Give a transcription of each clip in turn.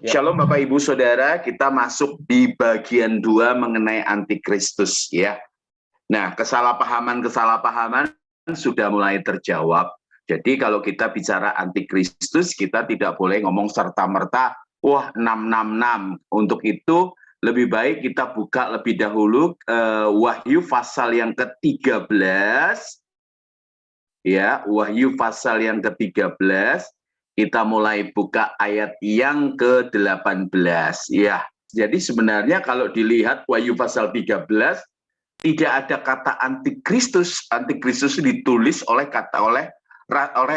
Shalom Bapak Ibu Saudara, kita masuk di bagian 2 mengenai antikristus ya. Nah, kesalahpahaman sudah mulai terjawab. Jadi kalau kita bicara antikristus, kita tidak boleh ngomong serta-merta, wah 666. Untuk itu lebih baik kita buka lebih dahulu Wahyu pasal yang ke-13. Ya, Wahyu pasal yang ke-13. Kita mulai buka ayat yang ke-18 ya. Jadi sebenarnya kalau dilihat Wahyu pasal 13 tidak ada kata antikristus. Antikristus ditulis oleh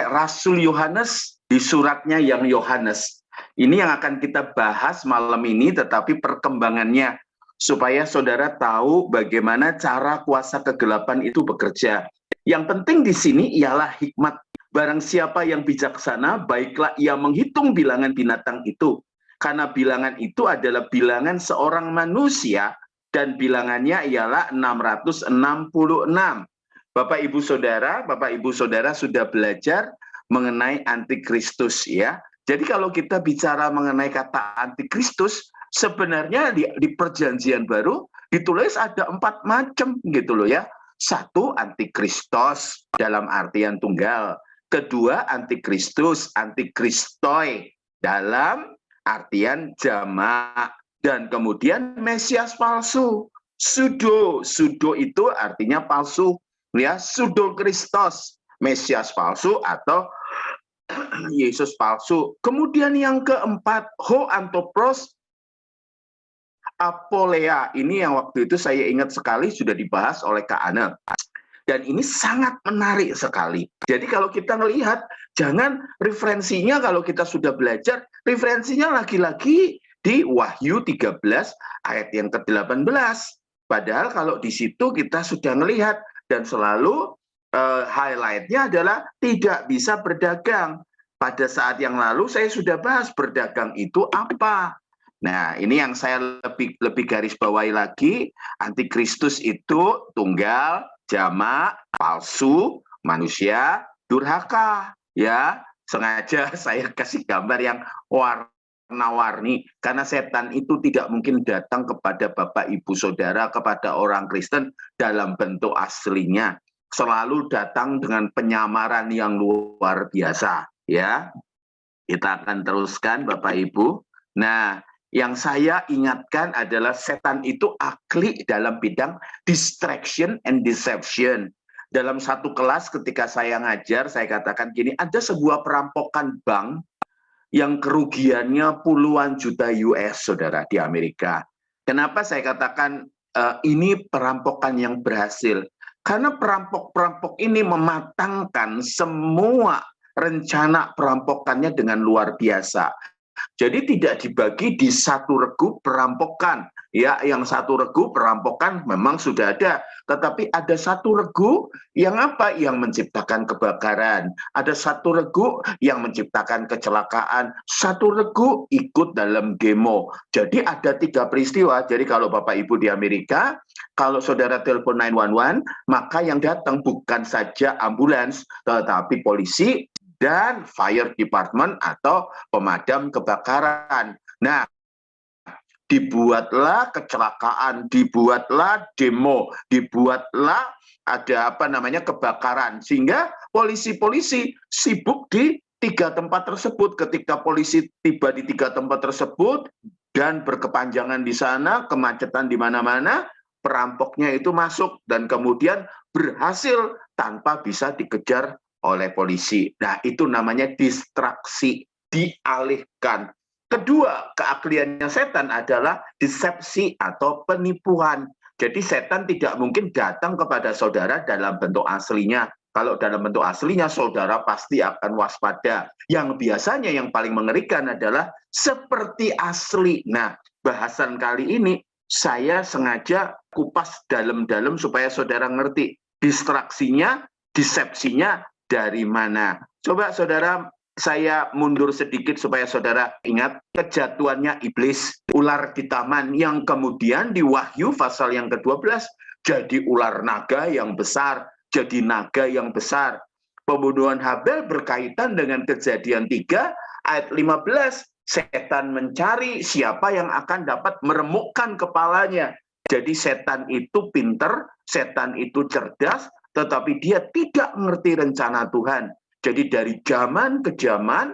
Rasul Yohanes di suratnya yang Yohanes. Ini yang akan kita bahas malam ini, tetapi perkembangannya supaya saudara tahu bagaimana cara kuasa kegelapan itu bekerja. Yang penting di sini ialah hikmat. Barang siapa yang bijaksana, baiklah ia menghitung bilangan binatang itu. Karena bilangan itu adalah bilangan seorang manusia, dan bilangannya ialah 666. Bapak Ibu Saudara sudah belajar mengenai antikristus ya. Jadi kalau kita bicara mengenai kata antikristus, sebenarnya di perjanjian baru ditulis ada 4 macam gitu loh ya. 1, antikristos dalam artian tunggal. Kedua, antikristus, antikristoi dalam artian jamak. Dan kemudian Mesias palsu, pseudo itu artinya palsu, ya, pseudo Kristos, Mesias palsu atau Yesus palsu. Kemudian yang keempat, ho anthropos apolea. Ini yang waktu itu saya ingat sekali sudah dibahas oleh Kak Ana. Dan ini sangat menarik sekali. Jadi kalau kita melihat, jangan referensinya kalau kita sudah belajar, referensinya lagi-lagi di Wahyu 13 ayat yang ke-18. Padahal kalau di situ kita sudah melihat dan selalu highlight-nya adalah tidak bisa berdagang. Pada saat yang lalu saya sudah bahas berdagang itu apa. Nah, ini yang saya lebih garis bawahi lagi, antikristus itu tunggal, jamak, palsu, manusia, durhaka. Ya, sengaja saya kasih gambar yang warna-warni, karena setan itu tidak mungkin datang kepada Bapak Ibu Saudara, kepada orang Kristen dalam bentuk aslinya. Selalu datang dengan penyamaran yang luar biasa. Ya, kita akan teruskan Bapak Ibu. Nah, yang saya ingatkan adalah setan itu ahli dalam bidang distraction and deception. Dalam satu kelas ketika saya ngajar, saya katakan gini, ada sebuah perampokan bank yang kerugiannya puluhan juta US, saudara, di Amerika. Kenapa saya katakan ini perampokan yang berhasil? Karena perampok-perampok ini mematangkan semua rencana perampokannya dengan luar biasa. Jadi tidak dibagi di satu regu perampokan. Ya, yang satu regu perampokan memang sudah ada, tetapi ada satu regu yang apa? Yang menciptakan kebakaran. Ada satu regu yang menciptakan kecelakaan. Satu regu ikut dalam demo. Jadi ada 3 peristiwa. Jadi kalau Bapak Ibu di Amerika, kalau saudara telepon 911, maka yang datang bukan saja ambulans, tetapi polisi dan fire department atau pemadam kebakaran. Nah, dibuatlah kecelakaan, dibuatlah demo, dibuatlah ada kebakaran, sehingga polisi-polisi sibuk di 3 tempat tersebut. Ketika polisi tiba di 3 tempat tersebut dan berkepanjangan di sana, kemacetan di mana-mana, perampoknya itu masuk dan kemudian berhasil tanpa bisa dikejar oleh polisi. Nah, itu namanya distraksi, dialihkan. Kedua, keahliannya setan adalah desepsi atau penipuan. Jadi setan tidak mungkin datang kepada saudara dalam bentuk aslinya. Kalau dalam bentuk aslinya, saudara pasti akan waspada. Yang biasanya yang paling mengerikan adalah seperti asli. Nah, bahasan kali ini saya sengaja kupas dalam-dalam supaya saudara ngerti distraksinya, desepsinya dari mana. Coba saudara, saya mundur sedikit supaya saudara ingat kejatuhannya iblis, ular di taman, yang kemudian di Wahyu pasal yang ke-12 jadi ular naga yang besar, jadi naga yang besar. Pembunuhan Habel berkaitan dengan Kejadian 3 ayat 15, Setan mencari siapa yang akan dapat meremukkan kepalanya. Jadi setan itu pinter, setan itu cerdas, tetapi dia tidak mengerti rencana Tuhan. Jadi dari zaman ke zaman,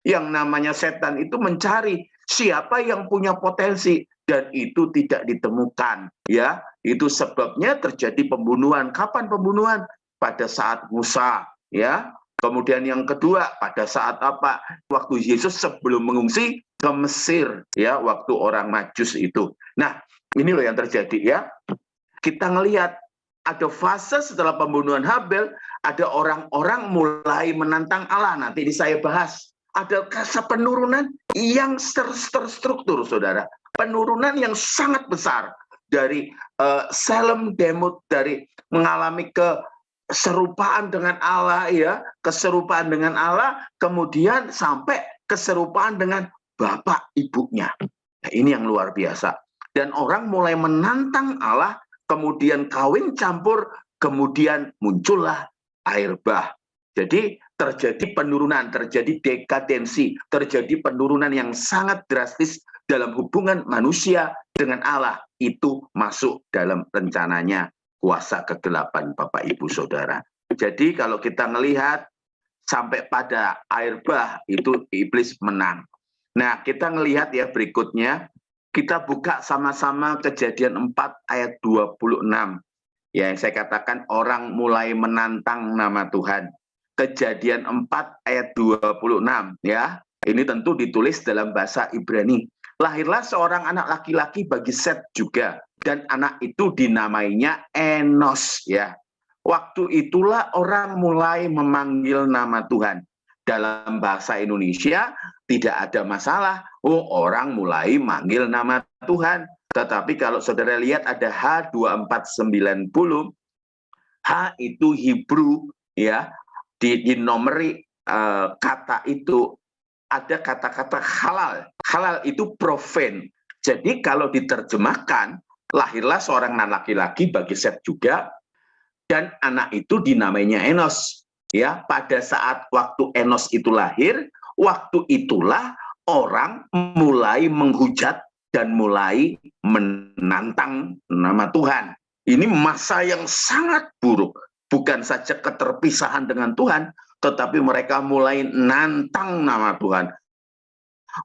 yang namanya setan itu mencari siapa yang punya potensi, dan itu tidak ditemukan. Ya, itu sebabnya terjadi pembunuhan. Kapan pembunuhan? Pada saat Musa, ya. Kemudian yang kedua, pada saat apa? Waktu Yesus sebelum mengungsi ke Mesir, ya, waktu orang Majus itu. Nah, ini loh yang terjadi, ya. Kita ngelihat ada fase setelah pembunuhan Habel, ada orang-orang mulai menantang Allah. Nanti ini saya bahas. Ada penurunan yang terstruktur, saudara. Penurunan yang sangat besar dari Salem Demut, dari mengalami keserupaan dengan Allah, ya, keserupaan dengan Allah, kemudian sampai keserupaan dengan bapak ibunya. Nah, ini yang luar biasa. Dan orang mulai menantang Allah, kemudian kawin campur, kemudian muncullah air bah. Jadi terjadi penurunan, terjadi dekadensi, terjadi penurunan yang sangat drastis dalam hubungan manusia dengan Allah. Itu masuk dalam rencananya kuasa kegelapan, Bapak Ibu Saudara. Jadi kalau kita melihat sampai pada air bah, itu iblis menang. Nah, kita melihat ya berikutnya, kita buka sama-sama Kejadian 4 ayat 26. Ya, yang saya katakan orang mulai menantang nama Tuhan. Kejadian 4 ayat 26, ya. Ini tentu ditulis dalam bahasa Ibrani. Lahirlah seorang anak laki-laki bagi Set juga, dan anak itu dinamainya Enos, ya. Waktu itulah orang mulai memanggil nama Tuhan. Dalam bahasa Indonesia tidak ada masalah. Oh, orang mulai manggil nama Tuhan. Tetapi kalau saudara lihat ada H2490, H itu Hebrew, ya. Di nomori kata itu ada kata-kata halal. Halal itu profane. Jadi kalau diterjemahkan, lahirlah seorang anak laki-laki bagi Set juga, dan anak itu dinamainya Enos. Ya, pada saat waktu Enos itu lahir, waktu itulah orang mulai menghujat dan mulai menantang nama Tuhan. Ini masa yang sangat buruk. Bukan saja keterpisahan dengan Tuhan, tetapi mereka mulai nantang nama Tuhan.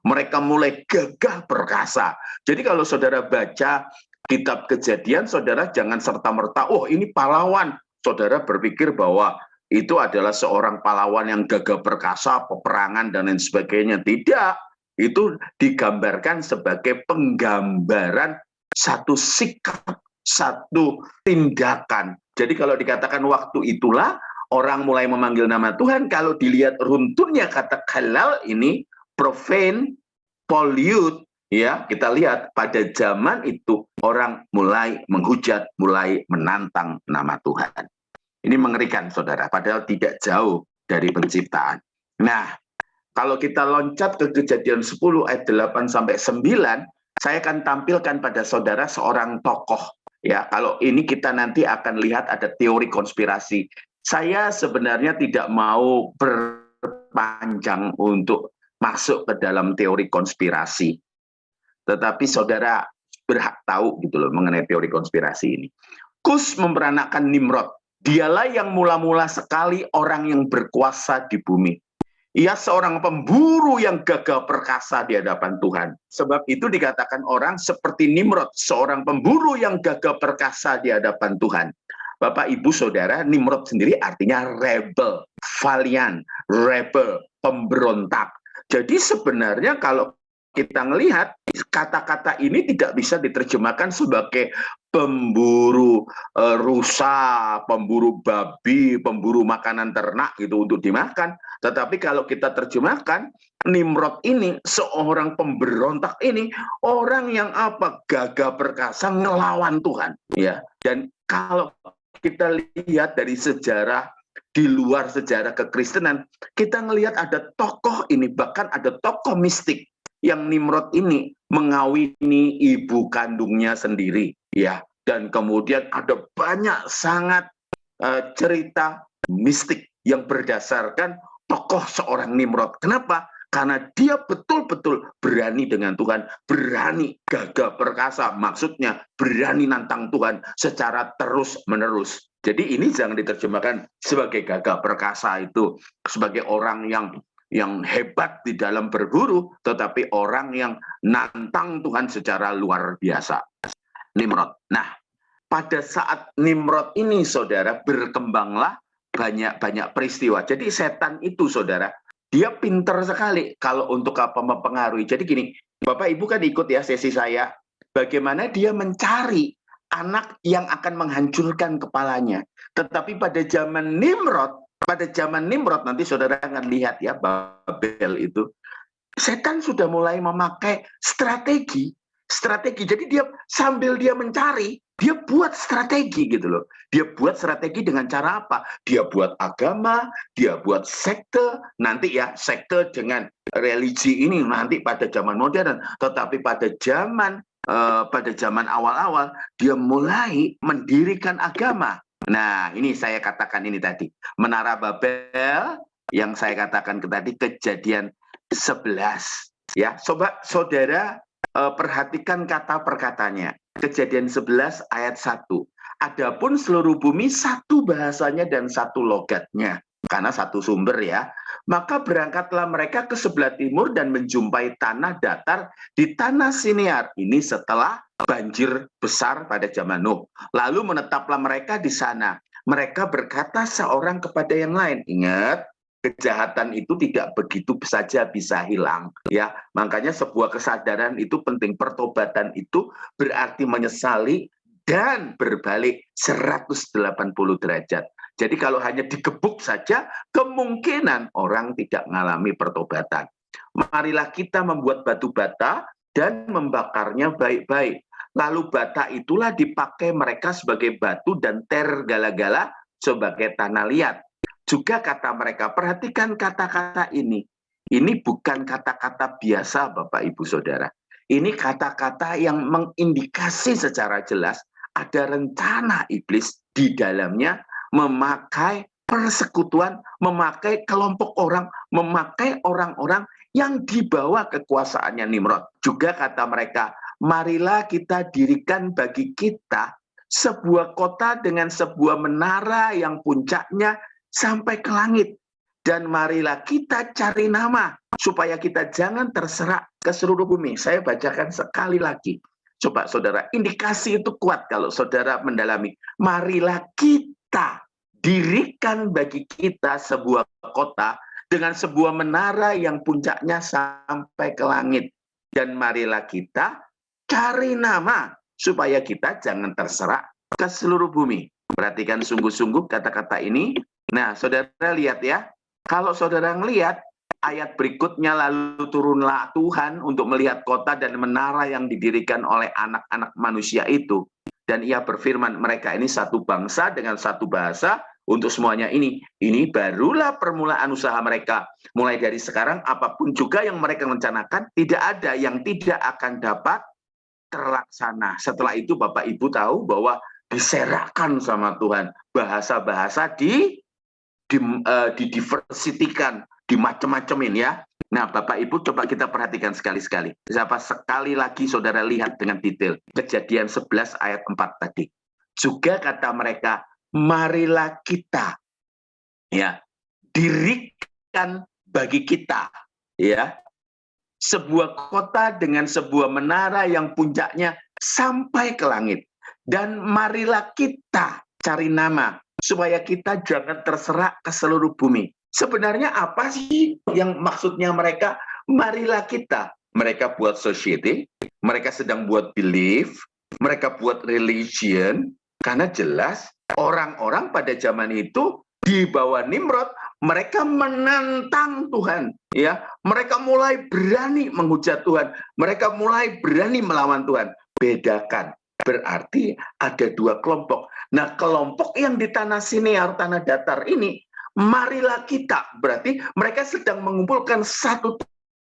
Mereka mulai gagah perkasa. Jadi kalau saudara baca kitab Kejadian, saudara jangan serta-merta, oh ini pahlawan. Saudara berpikir bahwa itu adalah seorang pahlawan yang gagah perkasa, peperangan, dan lain sebagainya. Tidak. Itu digambarkan sebagai penggambaran satu sikap, satu tindakan. Jadi kalau dikatakan waktu itulah orang mulai memanggil nama Tuhan, kalau dilihat runtunnya kata halal ini, profane, pollute, ya, kita lihat pada zaman itu orang mulai menghujat, mulai menantang nama Tuhan. Ini mengerikan, saudara, padahal tidak jauh dari penciptaan. Nah, kalau kita loncat ke Kejadian 10 ayat 8 sampai 9, saya akan tampilkan pada saudara seorang tokoh. Ya, kalau ini kita nanti akan lihat ada teori konspirasi. Saya sebenarnya tidak mau berpanjang untuk masuk ke dalam teori konspirasi. Tetapi saudara berhak tahu gitu loh mengenai teori konspirasi ini. Kus memperanakkan Nimrod. Dialah yang mula-mula sekali orang yang berkuasa di bumi. Ia seorang pemburu yang gagah perkasa di hadapan Tuhan. Sebab itu dikatakan orang seperti Nimrod, seorang pemburu yang gagah perkasa di hadapan Tuhan. Bapak, Ibu, Saudara, Nimrod sendiri artinya rebel, valiant, rebel, pemberontak. Jadi sebenarnya kalau kita melihat kata-kata ini tidak bisa diterjemahkan sebagai pemburu rusa, pemburu babi, pemburu makanan ternak gitu untuk dimakan. Tetapi kalau kita terjemahkan, Nimrod ini seorang pemberontak ini orang yang apa? Gagah perkasa ngelawan Tuhan, ya. Dan kalau kita lihat dari sejarah di luar sejarah kekristenan, kita melihat ada tokoh ini, bahkan ada tokoh mistik yang Nimrod ini mengawini ibu kandungnya sendiri, ya. Dan kemudian ada banyak sangat cerita mistik yang berdasarkan tokoh seorang Nimrod. Kenapa? Karena dia betul-betul berani dengan Tuhan, berani gagah perkasa, maksudnya berani nantang Tuhan secara terus-menerus. Jadi ini jangan diterjemahkan sebagai gagah perkasa itu sebagai orang yang hebat di dalam berburu, tetapi orang yang nantang Tuhan secara luar biasa. Nimrod. Nah, pada saat Nimrod ini, saudara, berkembanglah banyak peristiwa. Jadi setan itu, saudara, dia pinter sekali kalau untuk apa mempengaruhi. Jadi gini, Bapak Ibu kan ikut ya sesi saya, bagaimana dia mencari anak yang akan menghancurkan kepalanya. Tetapi pada zaman Nimrod nanti saudara akan lihat ya, Babel itu, setan sudah mulai memakai strategi. Jadi dia sambil dia mencari, dia buat strategi gitu loh. Dia buat strategi dengan cara apa? Dia buat agama, dia buat sekte, nanti ya sekte dengan religi ini nanti pada zaman modern. Tetapi pada zaman awal-awal dia mulai mendirikan agama. Nah, ini saya katakan ini tadi. Menara Babel yang saya katakan tadi, Kejadian 11. Ya, coba saudara perhatikan kata perkatanya. Kejadian 11 ayat 1. Adapun seluruh bumi satu bahasanya dan satu logatnya. Karena satu sumber ya. Maka berangkatlah mereka ke sebelah timur dan menjumpai tanah datar di tanah Sinear. Ini setelah banjir besar pada zaman Nuh. Lalu menetaplah mereka di sana. Mereka berkata seorang kepada yang lain. Ingat, kejahatan itu tidak begitu saja bisa hilang ya, makanya sebuah kesadaran itu penting. Pertobatan itu berarti menyesali dan berbalik 180 derajat. Jadi kalau hanya digebuk saja, kemungkinan orang tidak mengalami pertobatan. Marilah kita membuat batu bata dan membakarnya baik-baik. Lalu bata itulah dipakai mereka sebagai batu dan tergala-gala sebagai tanah liat. Juga kata mereka, perhatikan kata-kata ini. Ini bukan kata-kata biasa, Bapak, Ibu, Saudara. Ini kata-kata yang mengindikasi secara jelas ada rencana iblis di dalamnya memakai persekutuan, memakai kelompok orang, memakai orang-orang yang dibawa kekuasaannya Nimrod. Juga kata mereka, marilah kita dirikan bagi kita sebuah kota dengan sebuah menara yang puncaknya sampai ke langit. Dan marilah kita cari nama supaya kita jangan terserak ke seluruh bumi. Saya bacakan sekali lagi. Coba saudara, indikasi itu kuat kalau saudara mendalami. Marilah kita dirikan bagi kita sebuah kota dengan sebuah menara yang puncaknya sampai ke langit. Dan marilah kita cari nama supaya kita jangan terserak ke seluruh bumi. Perhatikan sungguh-sungguh kata-kata ini. Nah, saudara lihat ya, kalau saudara ngelihat ayat berikutnya, lalu turunlah Tuhan untuk melihat kota dan menara yang didirikan oleh anak-anak manusia itu. Dan ia berfirman, mereka ini satu bangsa dengan satu bahasa untuk semuanya ini. Ini barulah permulaan usaha mereka. Mulai dari sekarang, apapun juga yang mereka rencanakan, tidak ada yang tidak akan dapat terlaksana. Setelah itu Bapak Ibu tahu bahwa diserahkan sama Tuhan. Bahasa-bahasa didiversitikan, dimacem-macemin ya. Nah, Bapak Ibu coba kita perhatikan sekali-sekali. Siapa sekali lagi saudara lihat dengan detail. Kejadian 11 ayat 4 tadi. Juga kata mereka, marilah kita ya dirikan bagi kita ya sebuah kota dengan sebuah menara yang puncaknya sampai ke langit. Dan marilah kita cari nama supaya kita jangan terserak ke seluruh bumi. Sebenarnya apa sih yang maksudnya mereka? Marilah kita. Mereka buat society, mereka sedang buat belief, mereka buat religion, karena jelas orang-orang pada zaman itu di bawah Nimrod, mereka menantang Tuhan, ya. Mereka mulai berani menghujat Tuhan, mereka mulai berani melawan Tuhan. Bedakan, berarti ada dua kelompok. Nah, kelompok yang di tanah Sinear, tanah datar ini, marilah kita, berarti mereka sedang mengumpulkan satu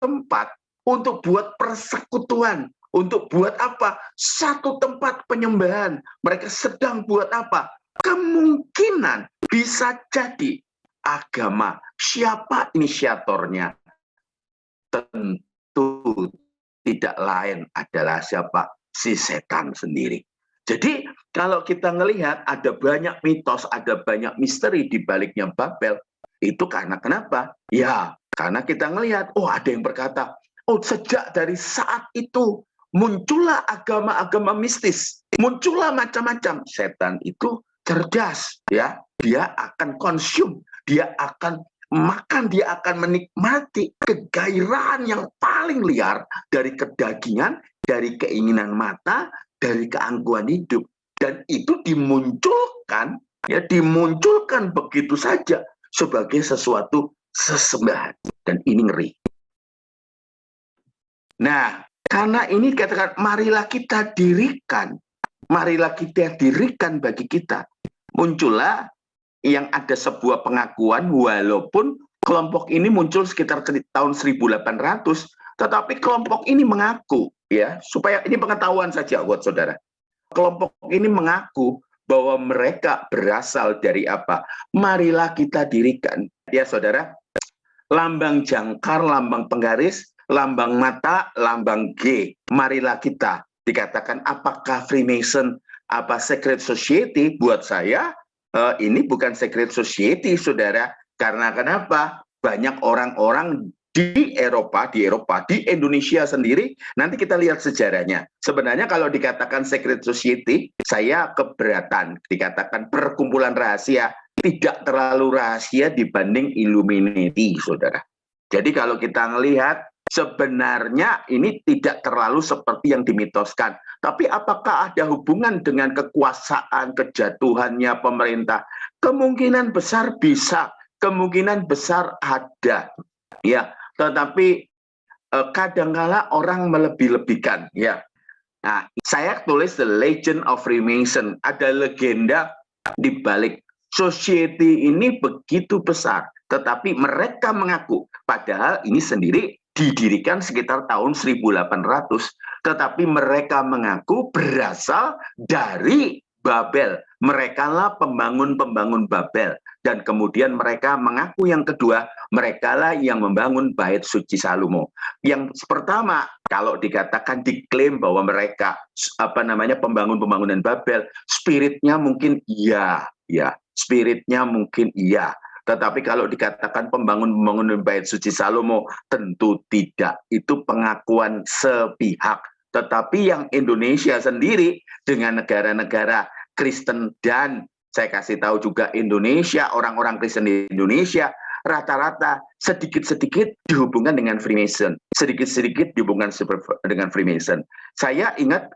tempat untuk buat persekutuan. Untuk buat apa? Satu tempat penyembahan. Mereka sedang buat apa? Kemungkinan bisa jadi agama. Siapa inisiatornya? tentu tidak lain adalah siapa? Si setan sendiri. Jadi kalau kita melihat ada banyak mitos, ada banyak misteri di baliknya Babel, itu karena kenapa? Ya, karena kita melihat, oh ada yang berkata, oh sejak dari saat itu muncullah agama-agama mistis, muncullah macam-macam. Setan itu cerdas, ya, dia akan konsum, dia akan makan, dia akan menikmati kegairahan yang paling liar dari kedagingan, dari keinginan mata, dari keangkuhan hidup. Dan itu dimunculkan, ya dimunculkan begitu saja sebagai sesuatu sesembahan. Dan ini ngeri. Nah, karena ini katakan, marilah kita dirikan bagi kita. Muncullah yang ada sebuah pengakuan, walaupun kelompok ini muncul sekitar tahun 1800, tetapi kelompok ini mengaku, ya, supaya ini pengetahuan saja buat saudara. Kelompok ini mengaku bahwa mereka berasal dari apa? Marilah kita dirikan, ya saudara, lambang jangkar, lambang penggaris, lambang mata, lambang G. Marilah kita. Dikatakan apakah Freemason, apa Secret Society? Buat saya, ini bukan Secret Society, saudara. Karena kenapa? Banyak orang-orang di Eropa, di Indonesia sendiri, nanti kita lihat sejarahnya. Sebenarnya kalau dikatakan Secret Society, saya keberatan. Dikatakan perkumpulan rahasia, tidak terlalu rahasia dibanding Illuminati, saudara. Jadi kalau kita melihat, sebenarnya ini tidak terlalu seperti yang dimitoskan. Tapi apakah ada hubungan dengan kekuasaan, kejatuhannya pemerintah? Kemungkinan besar bisa, kemungkinan besar ada. Ya, tetapi kadangkala orang melebih-lebihkan. Ya, nah, saya tulis The Legend of Freemason. Ada legenda di balik society ini begitu besar, tetapi mereka mengaku, padahal ini sendiri didirikan sekitar tahun 1800, tetapi mereka mengaku berasal dari Babel. Mereka lah pembangun-pembangun Babel. Dan kemudian mereka mengaku yang kedua, mereka lah yang membangun Bait Suci Salomo. Yang pertama, kalau dikatakan diklaim bahwa mereka pembangun-pembangunan Babel, spiritnya mungkin iya, ya, spiritnya mungkin iya. Tetapi kalau dikatakan pembangunan Bait Suci Salomo, tentu tidak. Itu pengakuan sepihak. Tetapi yang Indonesia sendiri dengan negara-negara Kristen, dan saya kasih tahu juga Indonesia, orang-orang Kristen di Indonesia, rata-rata sedikit-sedikit dihubungkan dengan Freemason. Sedikit-sedikit dihubungkan dengan Freemason. Saya ingat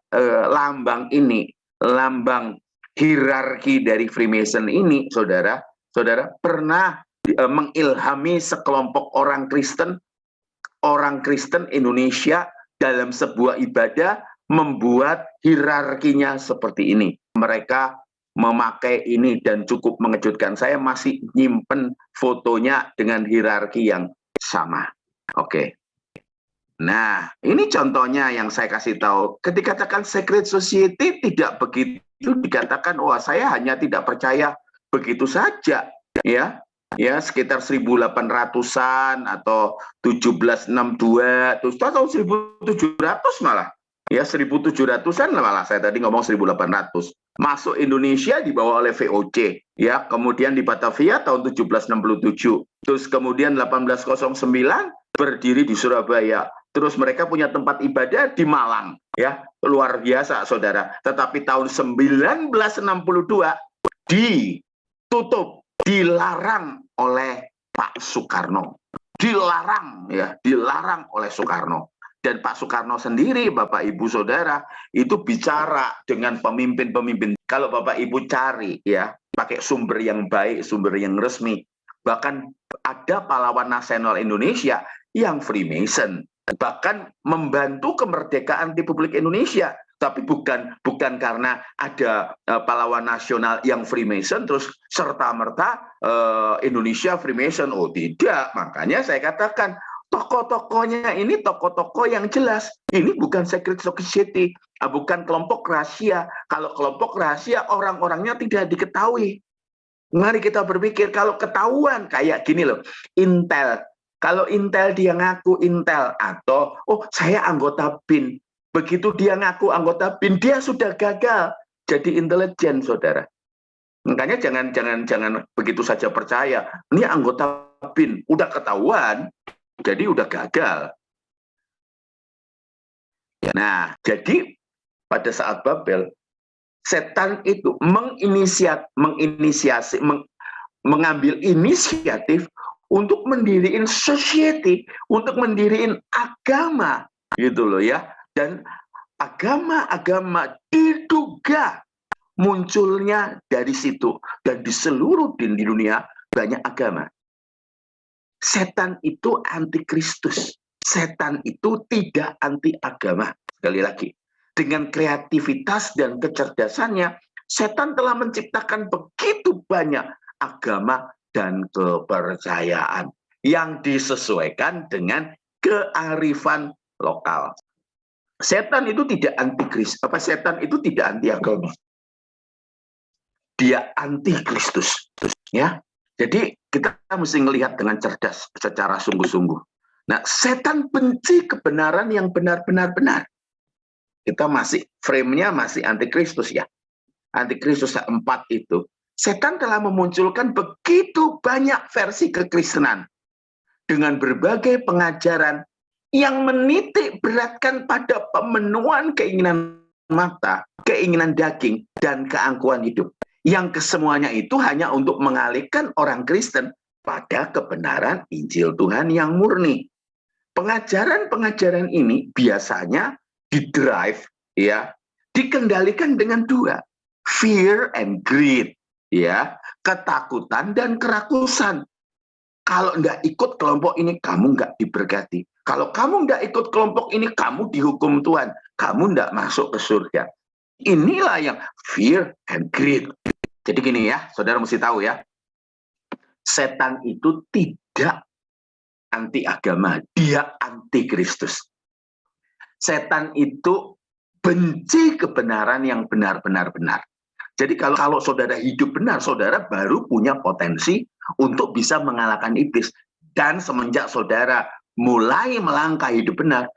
lambang ini, lambang hierarki dari Freemason ini, saudara pernah mengilhami sekelompok orang Kristen Indonesia dalam sebuah ibadah, membuat hierarkinya seperti ini. Mereka memakai ini dan cukup mengejutkan. Saya masih nyimpen fotonya dengan hierarki yang sama. Oke. Nah, ini contohnya yang saya kasih tahu. Ketika dikatakan Secret Society, tidak begitu dikatakan, wah saya hanya tidak percaya begitu saja, ya. Ya, sekitar 1800-an atau 1762, terus tahun 1700 malah. Ya, 1700-an malah, saya tadi ngomong 1800. Masuk Indonesia dibawa oleh VOC, ya. Kemudian di Batavia tahun 1767. Terus kemudian 1809 berdiri di Surabaya. Terus mereka punya tempat ibadah di Malang, ya. Luar biasa, saudara. Tetapi tahun 1962 ditutup, dilarang oleh Pak Soekarno. Dilarang, ya, dilarang oleh Soekarno. Dan Pak Soekarno sendiri, Bapak Ibu Saudara, itu bicara dengan pemimpin-pemimpin. Kalau Bapak Ibu cari, ya, pakai sumber yang baik, sumber yang resmi. Bahkan ada pahlawan nasional Indonesia yang Freemason. Bahkan membantu kemerdekaan Republik Indonesia. Tapi bukan karena ada pahlawan nasional yang Freemason, terus serta-merta Indonesia Freemason. Oh tidak, makanya saya katakan, tokoh-tokohnya ini tokoh-tokoh yang jelas. Ini bukan Secret Society, bukan kelompok rahasia. Kalau kelompok rahasia, orang-orangnya tidak diketahui. Mari kita berpikir, kalau ketahuan kayak gini loh, Intel, Kalau Intel dia ngaku Intel, atau oh saya anggota BIN, begitu dia ngaku anggota BIN, dia sudah gagal jadi intelijen, saudara. Makanya jangan begitu saja percaya. Ini anggota BIN, udah ketahuan, jadi udah gagal. Nah, jadi pada saat Babel, setan itu mengambil inisiatif untuk mendiriin society, untuk mendiriin agama, gitu loh ya. Dan agama-agama diduga munculnya dari situ, dan di seluruh di dunia banyak agama. Setan itu antikristus. Setan itu tidak anti agama. Sekali lagi, dengan kreativitas dan kecerdasannya, setan telah menciptakan begitu banyak agama dan kepercayaan yang disesuaikan dengan kearifan lokal. Setan itu tidak antikristus, setan itu tidak anti agama. Dia antikristus, ya. Jadi kita mesti melihat dengan cerdas secara sungguh-sungguh. Nah, setan benci kebenaran yang benar-benar benar. Kita masih frame-nya masih antikristus ya. Antikristus 4 itu. Setan telah memunculkan begitu banyak versi kekristenan dengan berbagai pengajaran yang menitik beratkan pada pemenuhan keinginan mata, keinginan daging, dan keangkuhan hidup. Yang kesemuanya itu hanya untuk mengalihkan orang Kristen pada kebenaran Injil Tuhan yang murni. Pengajaran-pengajaran ini biasanya didrive, ya, dikendalikan dengan 2, fear and greed, ya, ketakutan dan kerakusan. Kalau nggak ikut kelompok ini, kamu nggak diberkati. Kalau kamu nggak ikut kelompok ini, kamu dihukum Tuhan. Kamu nggak masuk ke surga. Inilah yang fear and greed. Jadi gini ya, saudara mesti tahu ya, setan itu tidak anti agama, dia anti Kristus. Setan itu benci kebenaran yang benar-benar benar. Jadi kalau saudara hidup benar, saudara baru punya potensi untuk bisa mengalahkan iblis. Dan semenjak saudara mulai melangkah hidup benar,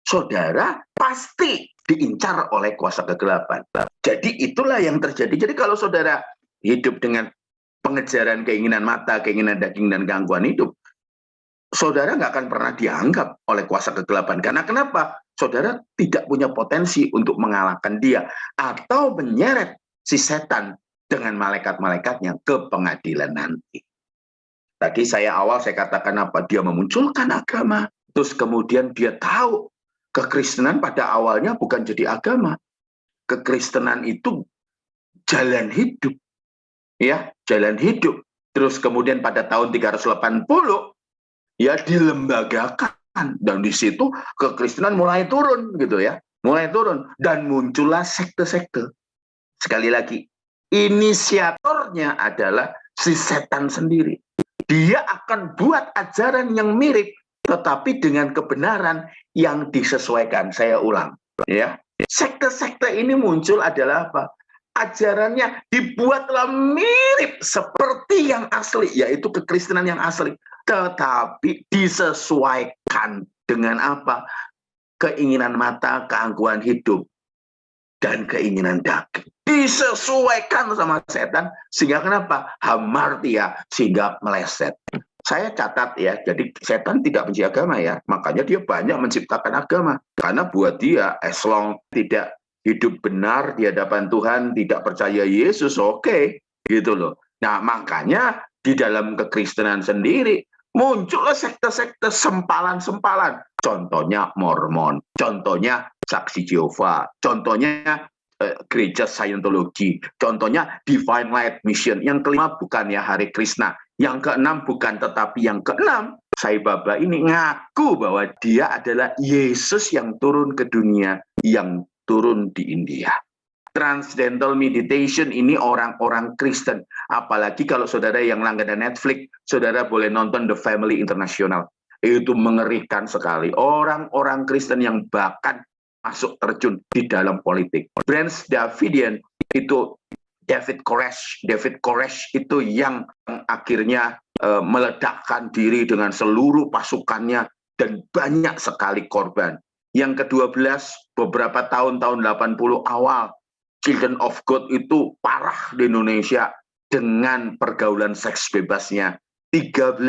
saudara pasti diincar oleh kuasa kegelapan. Jadi itulah yang terjadi. Jadi kalau saudara hidup dengan pengejaran keinginan mata, keinginan daging, dan gangguan hidup, saudara nggak akan pernah dianggap oleh kuasa kegelapan. Karena kenapa? Saudara tidak punya potensi untuk mengalahkan dia atau menyeret si setan dengan malaikat-malaikatnya ke pengadilan nanti. Tadi saya katakan apa? Dia memunculkan agama. Terus kemudian dia tahu kekristenan pada awalnya bukan jadi agama. Kekristenan itu jalan hidup. Ya, jalan hidup. Terus kemudian pada tahun 380 ya dilembagakan, dan di situ kekristenan mulai turun gitu ya, mulai turun, dan muncullah sekte-sekte. Sekali lagi, inisiatornya adalah si setan sendiri. Dia akan buat ajaran yang mirip, tetapi dengan kebenaran yang disesuaikan. Saya ulang ya, sekte-sekte ini muncul adalah apa? Ajarannya dibuatlah mirip seperti yang asli, yaitu kekristenan yang asli, tetapi disesuaikan dengan apa? Keinginan mata, keangkuhan hidup, dan keinginan daging. Disesuaikan sama setan, sehingga kenapa? Hamartia, sehingga meleset. Saya catat ya, jadi setan tidak benci agama ya, makanya dia banyak menciptakan agama. Karena buat dia, as long tidak hidup benar di hadapan Tuhan, tidak percaya Yesus, oke, gitu loh. Nah, makanya di dalam kekristenan sendiri muncullah sekte-sekte, sempalan-sempalan. Contohnya Mormon, contohnya Saksi Jehova, contohnya gereja Scientology, contohnya Divine Light Mission. Yang kelima bukan ya Hare Krishna, yang keenam bukan, tetapi yang keenam Sai Baba ini ngaku bahwa dia adalah Yesus yang turun ke dunia, yang turun di India. Transcendental meditation ini orang-orang Kristen. Apalagi kalau saudara yang langganan Netflix, saudara boleh nonton The Family International. Itu mengerikan sekali. Orang-orang Kristen yang bahkan masuk terjun di dalam politik. Branch Davidian itu David Koresh itu yang akhirnya meledakkan diri dengan seluruh pasukannya dan banyak sekali korban. Yang ke-12, beberapa tahun-tahun 80 awal, Children of God itu parah di Indonesia dengan pergaulan seks bebasnya. 13,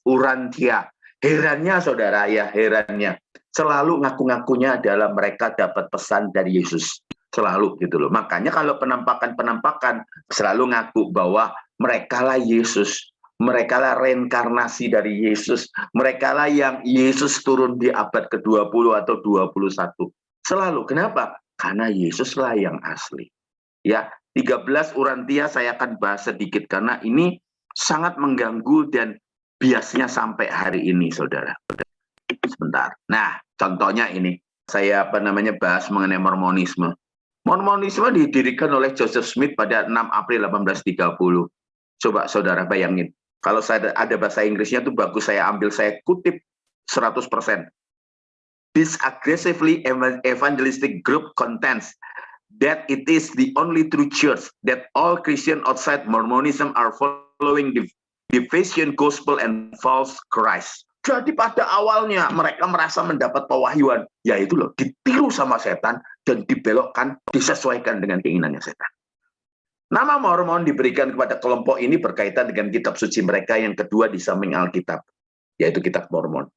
Urantia. Herannya saudara, ya herannya. Selalu ngaku-ngakunya adalah mereka dapat pesan dari Yesus. Selalu gitu loh. Makanya kalau penampakan-penampakan selalu ngaku bahwa merekalah Yesus. Merekalah reinkarnasi dari Yesus. Merekalah yang Yesus turun di abad ke-20 atau 21. Selalu. Kenapa? Karena Yesuslah yang asli. Ya, 13 Urantia saya akan bahas sedikit karena ini sangat mengganggu dan biasnya sampai hari ini, saudara. Sebentar. Nah, contohnya ini. Saya bahas mengenai Mormonisme. Mormonisme didirikan oleh Joseph Smith pada 6 April 1830. Coba saudara bayangin. Kalau saya ada bahasa Inggrisnya itu bagus, saya ambil, saya kutip 100%. This aggressively evangelistic group contends that it is the only true church, that all Christians outside Mormonism are following the Ephesian gospel and false Christ. Jadi pada awalnya mereka merasa mendapat pewahyuan, yaitu loh ditiru sama setan dan dibelokkan, disesuaikan dengan keinginannya setan. Nama Mormon diberikan kepada kelompok ini berkaitan dengan kitab suci mereka yang kedua di samping Alkitab, yaitu kitab Mormon.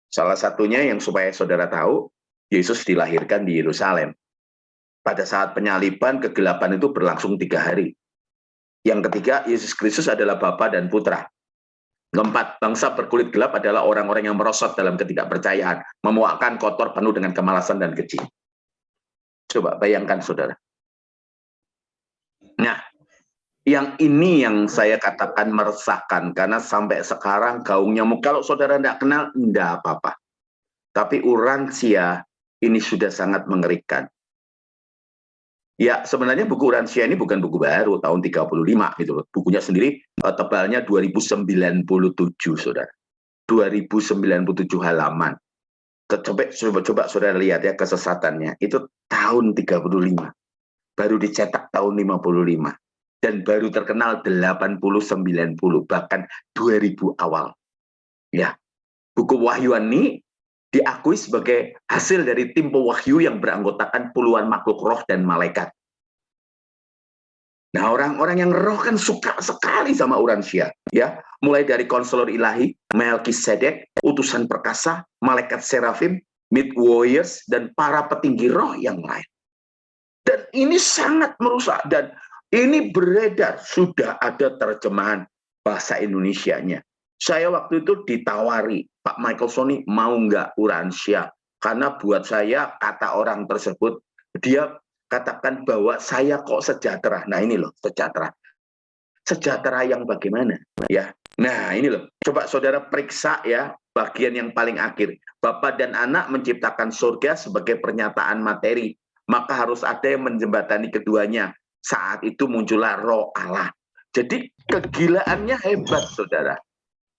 Salah satunya yang supaya saudara tahu, Yesus dilahirkan di Yerusalem. Pada saat penyaliban, kegelapan itu berlangsung 3 hari. Yang ketiga, Yesus Kristus adalah Bapa dan Putra. Keempat, bangsa berkulit gelap adalah orang-orang yang merosot dalam ketidakpercayaan, memuakkan, kotor, penuh dengan kemalasan dan keji. Coba bayangkan saudara. Nah, yang ini yang saya katakan meresahkan, karena sampai sekarang gaung nyamuk, kalau saudara tidak kenal, tidak apa-apa. Tapi Urantia ini sudah sangat mengerikan. Ya, sebenarnya buku Urantia ini bukan buku baru, tahun 35 gitu. Bukunya sendiri tebalnya 2097, saudara. 2097 halaman. Coba saudara lihat ya kesesatannya. Itu tahun 35. Baru dicetak tahun 55. Dan baru terkenal 80-90, bahkan 2000 awal. Ya, buku Wahyuan ini diakui sebagai hasil dari tim pewahyu yang beranggotakan puluhan makhluk roh dan malaikat. Nah, orang-orang yang roh kan suka sekali sama Urantia, ya. Mulai dari konselor ilahi, Melkisedek, utusan perkasa, malaikat serafim, mid warriors, dan para petinggi roh yang lain. Dan ini sangat merusak, dan ini beredar, sudah ada terjemahan bahasa Indonesianya. Saya waktu itu ditawari, Pak Michael Sony mau nggak Urantia? Karena buat saya, kata orang tersebut, dia katakan bahwa saya kok sejahtera. Nah ini loh, sejahtera. Sejahtera yang bagaimana? Ya. Nah ini loh, coba saudara periksa ya, bagian yang paling akhir. Bapa dan anak menciptakan surga sebagai pernyataan materi. Maka harus ada yang menjembatani keduanya. Saat itu muncullah roh Allah. Jadi kegilaannya hebat, saudara.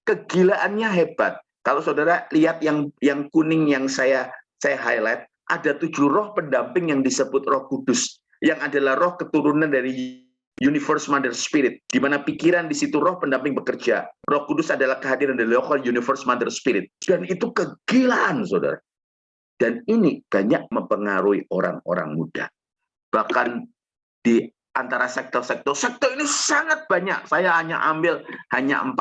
Kegilaannya hebat. Kalau saudara lihat yang kuning yang saya highlight, ada 7 roh pendamping yang disebut Roh Kudus, yang adalah roh keturunan dari Universe Mother Spirit, di mana pikiran di situ roh pendamping bekerja. Roh Kudus adalah kehadiran dari local Universe Mother Spirit, dan itu kegilaan, saudara. Dan ini banyak mempengaruhi orang-orang muda. Bahkan di antara sektor-sektor ini sangat banyak. Saya hanya ambil 14,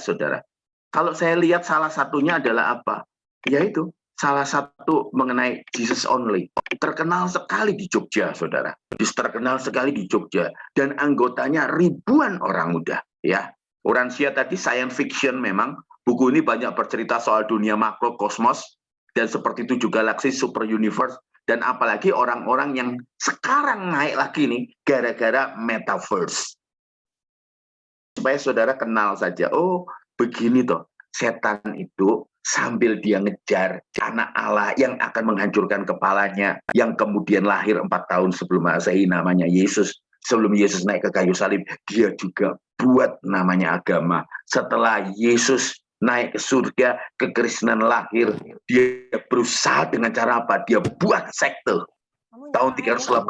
saudara. Kalau saya lihat salah satunya adalah apa? Yaitu salah satu mengenai Jesus Only. Terkenal sekali di Jogja, saudara. Terkenal sekali di Jogja. Dan anggotanya ribuan orang muda. Ya, Urantia tadi science fiction memang. Buku ini banyak bercerita soal dunia makro, kosmos. Dan seperti itu juga galaksi, super universe. Dan apalagi orang-orang yang sekarang naik lagi nih, gara-gara metaverse. Supaya saudara kenal saja, oh begini toh, setan itu sambil dia ngejar anak Allah yang akan menghancurkan kepalanya, yang kemudian lahir 4 tahun sebelum Masehi, namanya Yesus. Sebelum Yesus naik ke kayu salib, dia juga buat namanya agama. Setelah Yesus naik ke surga, kekristenan lahir, dia berusaha dengan cara apa? Dia buat sekte. Tahun 380,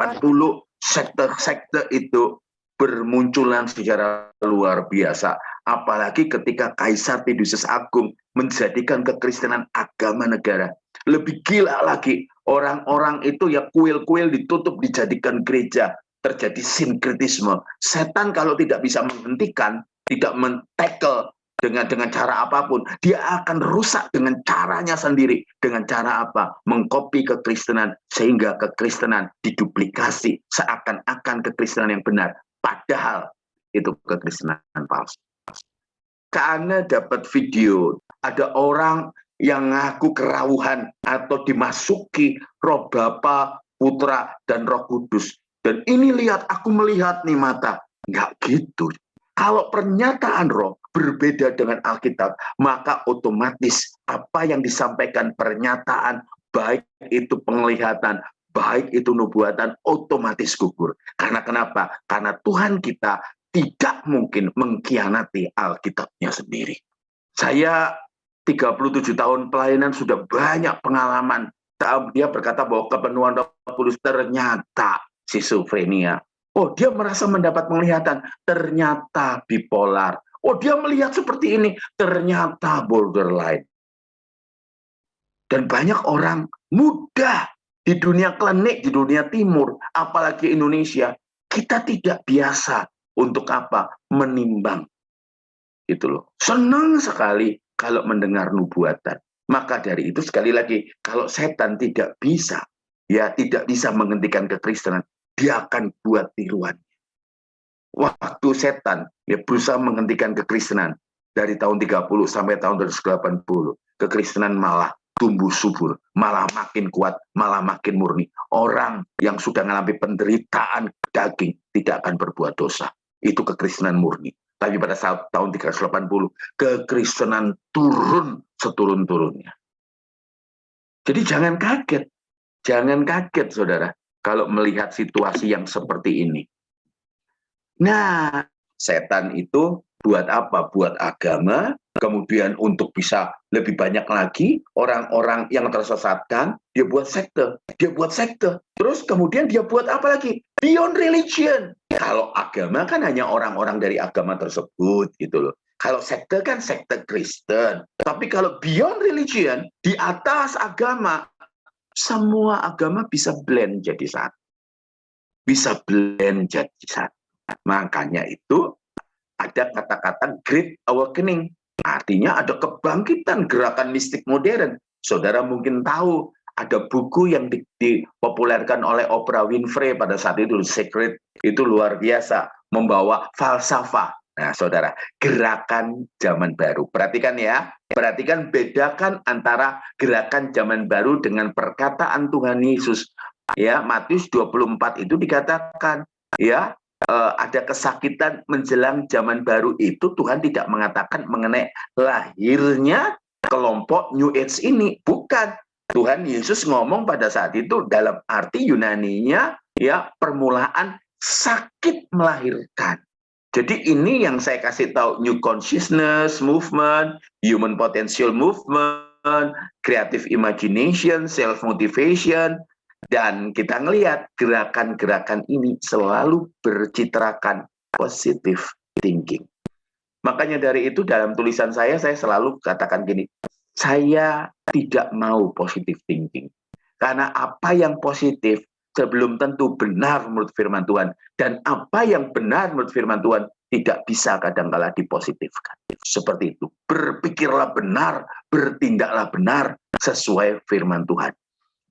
sekte itu bermunculan secara luar biasa. Apalagi ketika Kaisar Theodosius Agung menjadikan kekristenan agama negara. Lebih gila lagi, orang-orang itu ya kuil-kuil ditutup dijadikan gereja. Terjadi sinkretisme. Setan kalau tidak bisa menghentikan, tidak men-tackle dengan cara apapun, dia akan rusak dengan caranya sendiri. Dengan cara apa? Mengkopi kekristenan, sehingga kekristenan diduplikasi seakan-akan kekristenan yang benar. Padahal itu kekristenan palsu. Karena dapat video, ada orang yang ngaku kerawuhan atau dimasuki Roh Bapa, Putra, dan Roh Kudus. Dan ini lihat, aku melihat nih mata. Nggak gitu. Kalau pernyataan roh berbeda dengan Alkitab, maka otomatis apa yang disampaikan pernyataan, baik itu penglihatan, baik itu nubuatan, otomatis gugur. Karena kenapa? Karena Tuhan kita tidak mungkin mengkhianati Alkitabnya sendiri. Saya 37 tahun pelayanan sudah banyak pengalaman. Dia berkata bahwa kepenuhan Roh Kudus ternyata schizophrenia. Oh, dia merasa mendapat penglihatan, ternyata bipolar. Oh, dia melihat seperti ini, ternyata borderline. Dan banyak orang muda di dunia klinik, di dunia timur, apalagi Indonesia, kita tidak biasa untuk apa? Menimbang. Gitu loh. Senang sekali kalau mendengar nubuatan. Maka dari itu sekali lagi, kalau setan tidak bisa, ya tidak bisa menghentikan kekristenan, dia akan buat tiruan. Waktu setan ya berusaha menghentikan kekristenan dari tahun 30 sampai tahun 180, kekristenan malah tumbuh subur, malah makin kuat, malah makin murni. Orang yang sudah mengalami penderitaan daging tidak akan berbuat dosa. Itu kekristenan murni. Tapi pada saat tahun 380, kekristenan turun seturun-turunnya. Jadi jangan kaget saudara, kalau melihat situasi yang seperti ini. Nah, setan itu buat apa? Buat agama, kemudian untuk bisa lebih banyak lagi orang-orang yang tersesatkan, dia buat sekte. Terus kemudian dia buat apa lagi? Beyond religion. Kalau agama kan hanya orang-orang dari agama tersebut gitu loh. Kalau sekte kan sekte Kristen. Tapi kalau beyond religion, di atas agama, semua agama bisa blend jadi satu. Makanya itu ada kata-kata Great Awakening. Artinya ada kebangkitan gerakan mistik modern. Saudara mungkin tahu ada buku yang dipopulerkan oleh Oprah Winfrey pada saat itu, Secret. Itu luar biasa, membawa falsafah. Nah saudara, gerakan zaman baru. Perhatikan ya, bedakan antara gerakan zaman baru dengan perkataan Tuhan Yesus. Ya, Matius 24 itu dikatakan, ya, ada kesakitan menjelang zaman baru. Itu Tuhan tidak mengatakan mengenai lahirnya kelompok New Age ini, bukan. Tuhan Yesus ngomong pada saat itu dalam arti Yunaninya, ya, permulaan sakit melahirkan. Jadi ini yang saya kasih tahu, New Consciousness Movement, Human Potential Movement, Creative Imagination, Self Motivation. Dan kita ngelihat gerakan-gerakan ini selalu bercitrakan positive thinking. Makanya dari itu dalam tulisan saya selalu katakan gini, saya tidak mau positive thinking. Karena apa yang positif sebelum tentu benar menurut firman Tuhan. Dan apa yang benar menurut firman Tuhan tidak bisa kadang-kala dipositifkan. Seperti itu. Berpikirlah benar, bertindaklah benar sesuai firman Tuhan.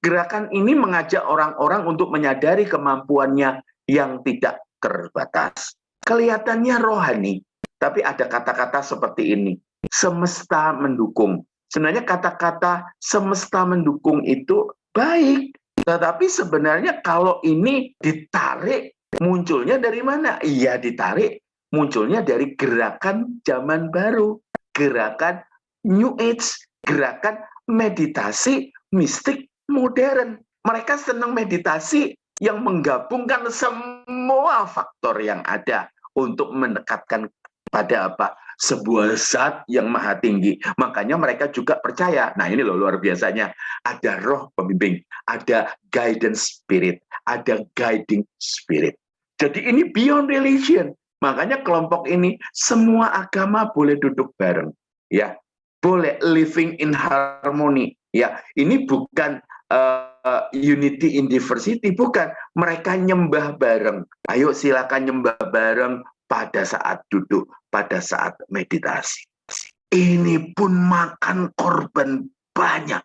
Gerakan ini mengajak orang-orang untuk menyadari kemampuannya yang tidak terbatas. Kelihatannya rohani, tapi ada kata-kata seperti ini. Semesta mendukung. Sebenarnya kata-kata semesta mendukung itu baik. Tetapi sebenarnya kalau ini ditarik, munculnya dari mana? Iya, ditarik munculnya dari gerakan zaman baru. Gerakan New Age, gerakan meditasi mistik modern. Mereka senang meditasi yang menggabungkan semua faktor yang ada untuk mendekatkan pada apa? Sebuah zat yang maha tinggi. Makanya mereka juga percaya. Nah ini loh luar biasanya. Ada roh pembimbing, ada guidance spirit, ada guiding spirit. Jadi ini beyond religion. Makanya kelompok ini semua agama boleh duduk bareng, ya, boleh living in harmony, ya. Ini bukan unity in diversity, bukan. Mereka nyembah bareng. Ayo silakan nyembah bareng pada saat duduk, pada saat meditasi. Ini pun makan korban banyak.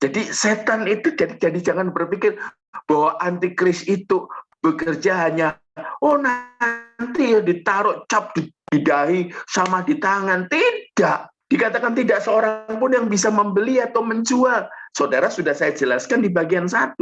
Jadi setan itu jadi jangan berpikir bahwa antikris itu bekerja hanya nanti ya ditaruh cap di dahi sama di tangan. Tidak. Dikatakan tidak seorang pun yang bisa membeli atau menjual. Saudara, sudah saya jelaskan di bagian 1.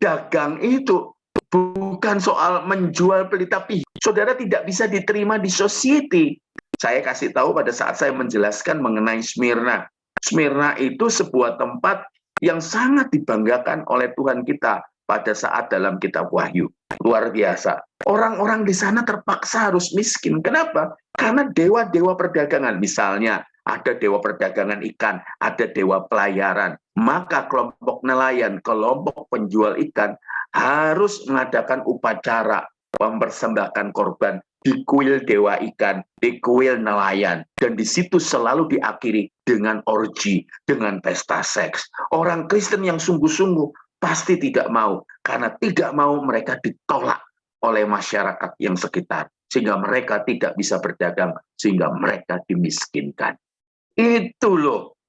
Dagang itu bukan soal menjual beli, tapi saudara tidak bisa diterima di society. Saya kasih tahu pada saat saya menjelaskan mengenai Smyrna. Smyrna itu sebuah tempat yang sangat dibanggakan oleh Tuhan kita pada saat dalam kitab Wahyu. Luar biasa. Orang-orang di sana terpaksa harus miskin. Kenapa? Karena dewa-dewa perdagangan. Misalnya, ada dewa perdagangan ikan, ada dewa pelayaran. Maka kelompok nelayan, kelompok penjual ikan harus mengadakan upacara, mempersembahkan korban di kuil dewa ikan, di kuil nelayan. Dan di situ selalu diakhiri dengan orgi, dengan pesta seks. Orang Kristen yang sungguh-sungguh pasti tidak mau, karena tidak mau mereka ditolak oleh masyarakat yang sekitar, sehingga mereka tidak bisa berdagang, sehingga mereka dimiskinkan. Itu loh.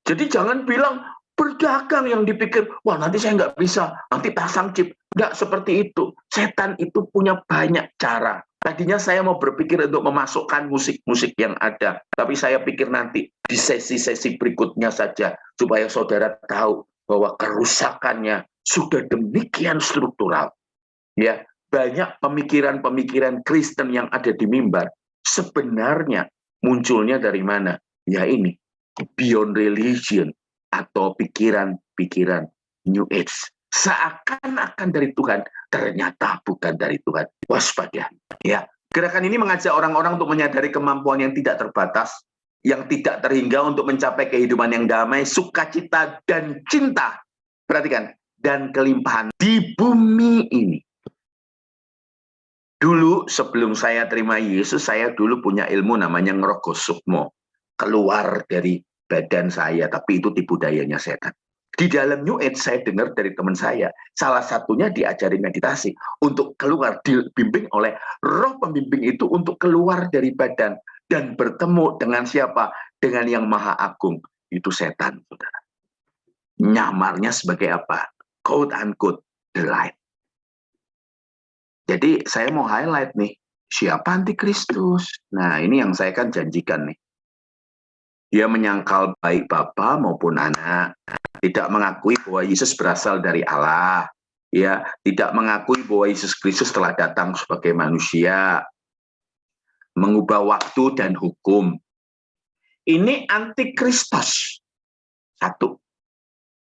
Jadi jangan bilang berdagang yang dipikir, wah nanti saya nggak bisa, nanti pasang chip. Nggak seperti itu. Setan itu punya banyak cara. Tadinya saya mau berpikir untuk memasukkan musik-musik yang ada, tapi saya pikir nanti di sesi-sesi berikutnya saja, supaya saudara tahu bahwa kerusakannya sudah demikian struktural. Ya, banyak pemikiran-pemikiran Kristen yang ada di mimbar sebenarnya munculnya dari mana? Ya ini, beyond religion atau pikiran-pikiran New Age. Seakan-akan dari Tuhan, ternyata bukan dari Tuhan. Waspada. Ya, gerakan ini mengajak orang-orang untuk menyadari kemampuan yang tidak terbatas, yang tidak terhingga untuk mencapai kehidupan yang damai, sukacita, dan cinta. Perhatikan, dan kelimpahan di bumi ini. Dulu sebelum saya terima Yesus, saya dulu punya ilmu namanya ngerogoh sukmo. Keluar dari badan saya, tapi itu tipu dayanya setan. Di dalam New Age saya dengar dari teman saya, salah satunya diajari meditasi untuk keluar, dibimbing oleh roh pembimbing itu untuk keluar dari badan dan bertemu dengan siapa? Dengan yang maha agung. Itu setan, saudara. Nyamarnya sebagai apa? Quote unquote, the light. Jadi saya mau highlight nih, siapa antikristus? Nah ini yang saya kan janjikan nih. Dia menyangkal baik Bapa maupun anak, tidak mengakui bahwa Yesus berasal dari Allah, ya, tidak mengakui bahwa Yesus Kristus telah datang sebagai manusia, mengubah waktu dan hukum. Ini antikristos. Satu.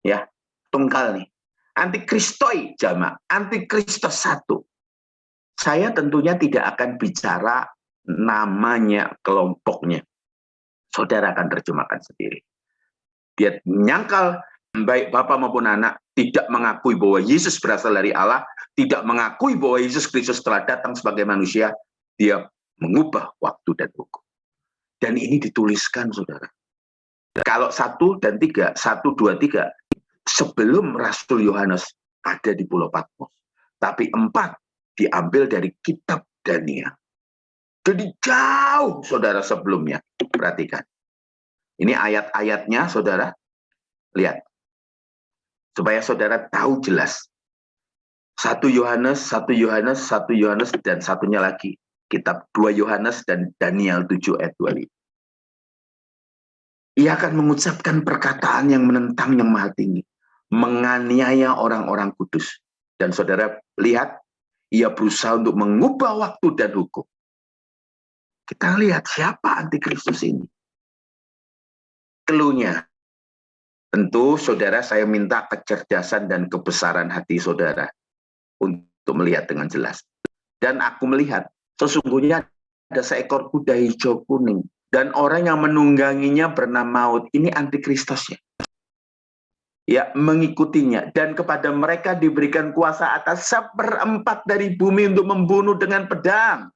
Ya, tunggal nih. Antikristoi jamak, antikristos satu. Saya tentunya tidak akan bicara namanya, kelompoknya. Saudara akan terjemahkan sendiri. Dia menyangkal baik Bapa maupun anak, tidak mengakui bahwa Yesus berasal dari Allah, tidak mengakui bahwa Yesus Kristus telah datang sebagai manusia, dia mengubah waktu dan hukum. Dan ini dituliskan, saudara. Kalau 1 dan 3, 1, 2, 3, sebelum Rasul Yohanes ada di Pulau Patmos. Tapi 4 diambil dari kitab Daniel. Jadi jauh, saudara, sebelumnya. Perhatikan. Ini ayat-ayatnya, saudara. Lihat. Supaya saudara tahu jelas. 1 Yohanes, 1 Yohanes, 1 Yohanes, dan satunya lagi. Kitab 2 Yohanes dan Daniel 7 ayat 25. Ia akan mengucapkan perkataan yang menentang yang maha tinggi. Menganiaya orang-orang kudus. Dan saudara lihat, ia berusaha untuk mengubah waktu dan hukum. Kita lihat siapa antikristus ini. Cluenya. Tentu saudara, saya minta kecerdasan dan kebesaran hati saudara untuk melihat dengan jelas. Dan aku melihat sesungguhnya ada seekor kuda hijau kuning dan orang yang menungganginya bernama Maut. Ini antikristusnya. ya mengikutinya, dan kepada mereka diberikan kuasa atas 1/4 dari bumi untuk membunuh dengan pedang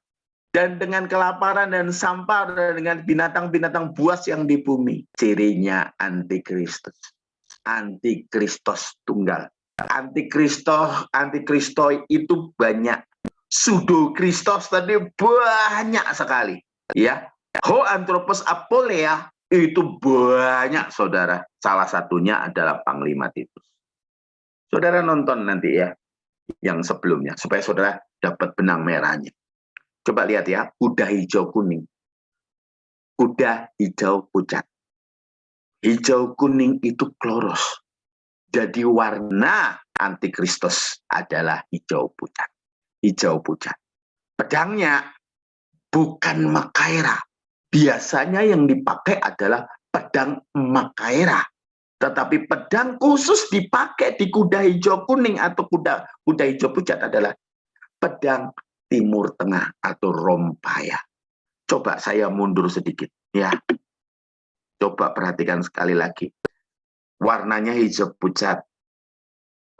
dan dengan kelaparan dan sampar dan dengan binatang-binatang buas yang di bumi. Cirinya antikristus. Antikristos tunggal. Antikristo itu banyak. Pseudo Kristos tadi banyak sekali. Ya, ho anthropos apolea itu banyak, saudara. Salah satunya adalah Panglima Titus. Saudara nonton nanti ya, yang sebelumnya, supaya saudara dapat benang merahnya. Coba lihat ya, kuda hijau kuning. Kuda hijau pucat. Hijau kuning itu kloros. Jadi warna antikristus adalah hijau pucat. Hijau pucat. Pedangnya bukan Makaira. Biasanya yang dipakai adalah pedang Makaira. Tetapi pedang khusus dipakai di kuda hijau kuning atau kuda hijau pucat adalah pedang Timur Tengah atau rompaya. Coba saya mundur sedikit ya. Coba perhatikan sekali lagi. Warnanya hijau pucat.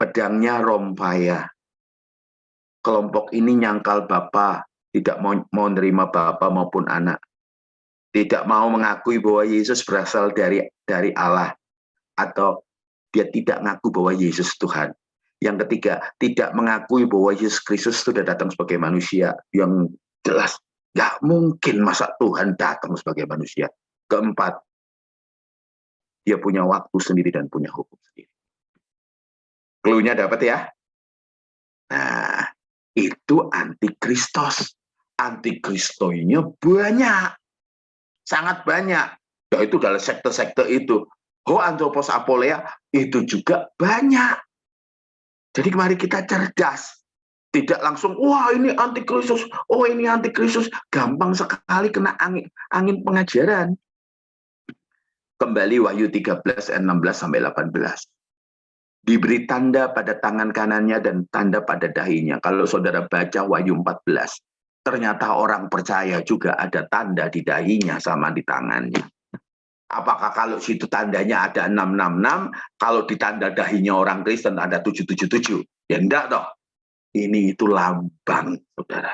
Pedangnya rompaya. Kelompok ini nyangkal Bapa, tidak mau nerima Bapa maupun anak. Tidak mau mengakui bahwa Yesus berasal dari Allah, atau dia tidak mengaku bahwa Yesus Tuhan. Yang ketiga, tidak mengakui bahwa Yesus Kristus sudah datang sebagai manusia. Yang jelas, nggak mungkin masa Tuhan datang sebagai manusia. Keempat, dia punya waktu sendiri dan punya hukum sendiri. Clue-nya dapat ya? Nah, itu antikristos. Antikristoinya banyak. Sangat banyak. Ya, itu dalam sekte-sekte itu. Ho anthropos apolea itu juga banyak. Jadi mari kita cerdas. Tidak langsung, wah ini antikristus, oh ini antikristus. Gampang sekali kena angin pengajaran. Kembali Wahyu 13, 16-18. Diberi tanda pada tangan kanannya dan tanda pada dahinya. Kalau saudara baca Wahyu 14, ternyata orang percaya juga ada tanda di dahinya sama di tangannya. Apakah kalau situ tandanya ada 666, kalau di tanda dahinya orang Kristen ada 777? Ya enggak dong. Ini itu lambang, saudara.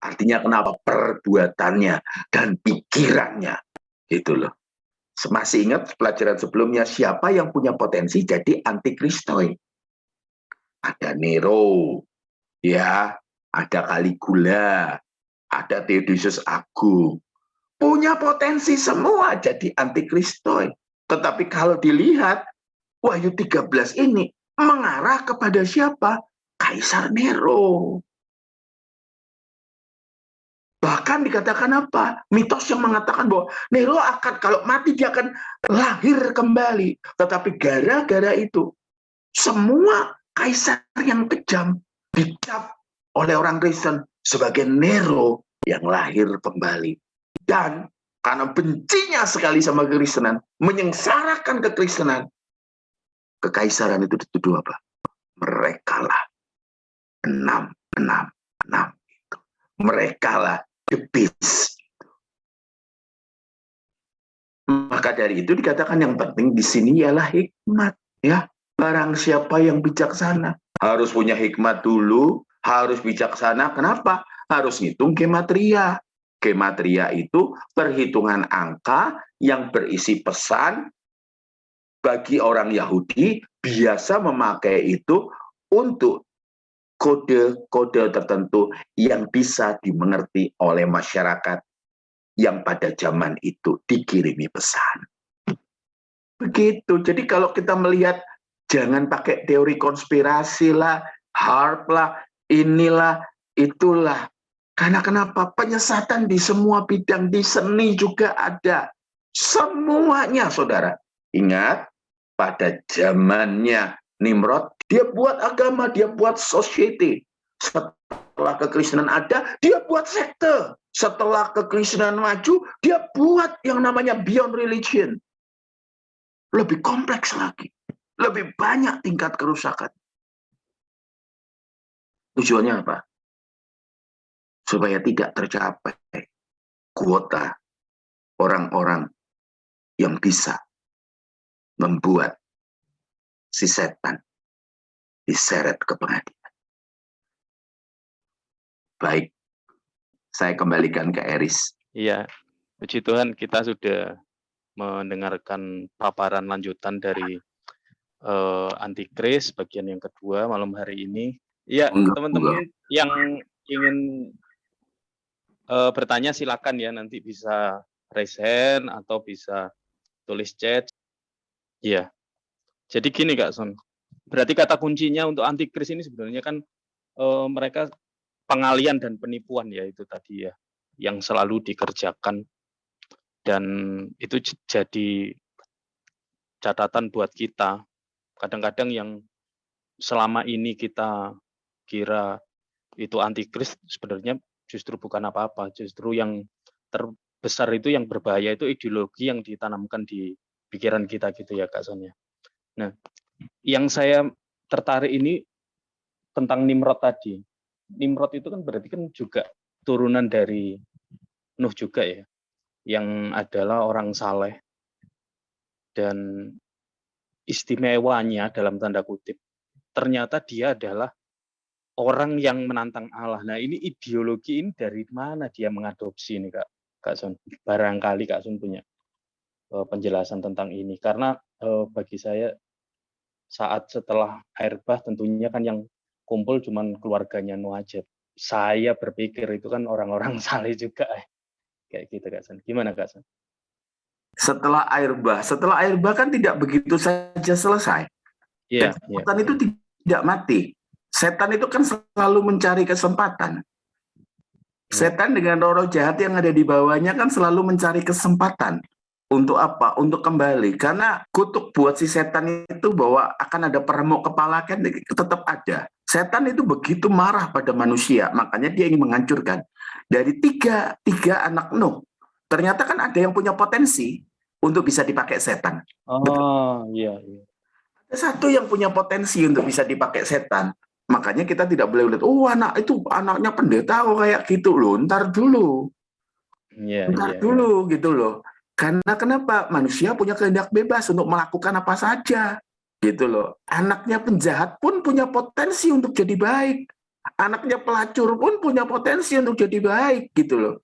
Artinya kenapa? Perbuatannya dan pikirannya. Gitu loh. Masih ingat pelajaran sebelumnya, siapa yang punya potensi jadi antikristoi? Ada Nero, ya, ada Caligula, ada Theodosius Agung. Punya potensi semua jadi antikristoi. Tetapi kalau dilihat, Wahyu 13 ini mengarah kepada siapa? Kaisar Nero. Bahkan dikatakan apa? Mitos yang mengatakan bahwa Nero akan, kalau mati dia akan lahir kembali. Tetapi gara-gara itu, semua kaisar yang kejam dicap oleh orang Kristen sebagai Nero yang lahir kembali. Dan karena bencinya sekali sama kekristenan, menyengsarakan kekristenan, kekaisaran itu dituduh apa? Merekalah 666 itu. Merekalah the beast. Maka dari itu dikatakan yang penting di sini ialah hikmat, ya. Barang siapa yang bijaksana harus punya hikmat dulu, harus bijaksana. Kenapa? Harus ngitung gematria. Gematria itu perhitungan angka yang berisi pesan. Bagi orang Yahudi biasa memakai itu untuk kode-kode tertentu yang bisa dimengerti oleh masyarakat yang pada zaman itu dikirimi pesan. Begitu. Jadi kalau kita melihat, jangan pakai teori konspirasi lah, harp lah, inilah, itulah. Karena kenapa? Penyesatan di semua bidang, di seni juga ada. Semuanya, saudara. Ingat, pada zamannya Nimrod, dia buat agama, dia buat society. Setelah kekristenan ada, dia buat sekte. Setelah kekristenan maju, dia buat yang namanya beyond religion. Lebih kompleks lagi. Lebih banyak tingkat kerusakan. Tujuannya apa? Supaya tidak tercapai kuota orang-orang yang bisa membuat si setan diseret ke pengadilan. Baik, saya kembalikan ke Eris. Iya, puji Tuhan kita sudah mendengarkan paparan lanjutan dari Antikris bagian yang kedua malam hari ini. Iya, teman-teman yang ingin bertanya silakan ya, nanti bisa raise hand atau bisa tulis chat. Iya. Jadi gini Kak Son, berarti kata kuncinya untuk antikris ini sebenarnya kan mereka pengalian dan penipuan ya itu tadi ya, yang selalu dikerjakan, dan itu jadi catatan buat kita. Kadang-kadang yang selama ini kita kira itu antikris sebenarnya justru bukan apa-apa, justru yang terbesar itu yang berbahaya itu ideologi yang ditanamkan di pikiran kita gitu ya Kak Son ya. Nah, yang saya tertarik ini tentang Nimrod tadi. Nimrod itu kan berarti kan juga turunan dari Nuh juga ya, yang adalah orang saleh, dan istimewanya dalam tanda kutip, ternyata dia adalah orang yang menantang Allah. Nah ini ideologi ini dari mana dia mengadopsi ini Kak Son? Barangkali Kak Son punya penjelasan tentang ini, karena bagi saya saat setelah air bah tentunya kan yang kumpul cuman keluarganya Nuh aja. Saya berpikir itu kan orang-orang saleh juga kayak gitu Kak Son. Gimana Kak Son? Setelah air bah kan tidak begitu saja selesai. Iya. Setan itu tidak mati. Setan itu kan selalu mencari kesempatan. Setan dengan roh-roh jahat yang ada di bawahnya kan selalu mencari kesempatan. Untuk apa? Untuk kembali. Karena kutuk buat si setan itu bahwa akan ada peremuk kepala kan tetap ada. Setan itu begitu marah pada manusia, makanya dia ingin menghancurkan. Dari tiga anak Nuh, ternyata kan ada yang punya potensi untuk bisa dipakai setan. Oh iya. Ada satu yang punya potensi untuk bisa dipakai setan. Makanya kita tidak boleh lihat, oh anak itu anaknya pendeta kok kayak gitu loh. Ntar dulu. Ntar dulu gitu loh. Karena kenapa? Manusia punya kehendak bebas untuk melakukan apa saja. Gitu loh. Anaknya penjahat pun punya potensi untuk jadi baik. Anaknya pelacur pun punya potensi untuk jadi baik gitu loh.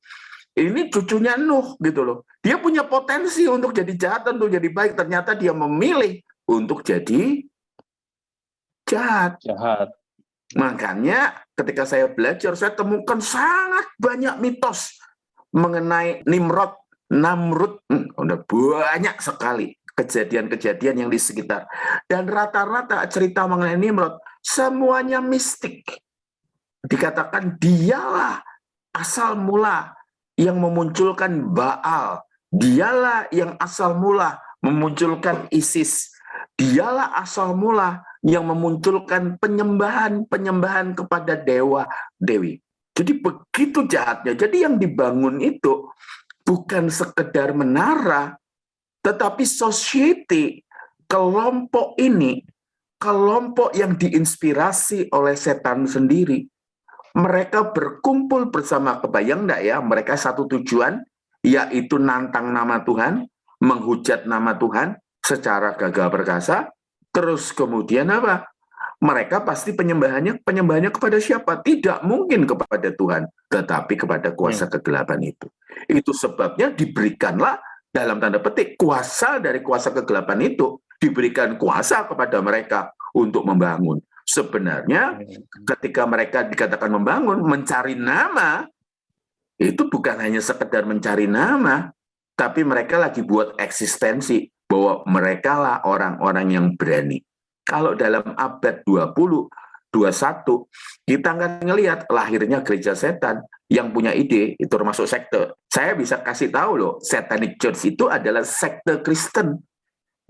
Ini cucunya Nuh gitu loh. Dia punya potensi untuk jadi jahat, untuk jadi baik. Ternyata dia memilih untuk jadi jahat. Makanya ketika saya belajar, saya temukan sangat banyak mitos mengenai Nimrod, Namrud. Udah banyak sekali kejadian-kejadian yang di sekitar. Dan rata-rata cerita mengenai Nimrod, semuanya mistik. Dikatakan dialah asal mula yang memunculkan Baal. Dialah yang asal mula memunculkan Isis. Dialah asal mula yang memunculkan penyembahan kepada dewa-dewi. Jadi begitu jahatnya. Jadi yang dibangun itu bukan sekedar menara, tetapi society, kelompok ini, kelompok yang diinspirasi oleh setan sendiri. Mereka berkumpul bersama, kebayang enggak ya, mereka satu tujuan, yaitu nantang nama Tuhan, menghujat nama Tuhan secara gagah perkasa. Terus kemudian apa? Mereka pasti penyembahannya kepada siapa? Tidak mungkin kepada Tuhan, tetapi kepada kuasa kegelapan itu. Itu sebabnya diberikanlah dalam tanda petik kuasa dari kuasa kegelapan itu, diberikan kuasa kepada mereka untuk membangun. Sebenarnya ketika mereka dikatakan membangun, mencari nama, itu bukan hanya sekedar mencari nama, tapi mereka lagi buat eksistensi bahwa mereka lah orang-orang yang berani. Kalau dalam abad 20, 21, kita akan ngelihat lahirnya gereja setan yang punya ide, itu termasuk sekte. Saya bisa kasih tahu loh, Satanic Church itu adalah sekte Kristen,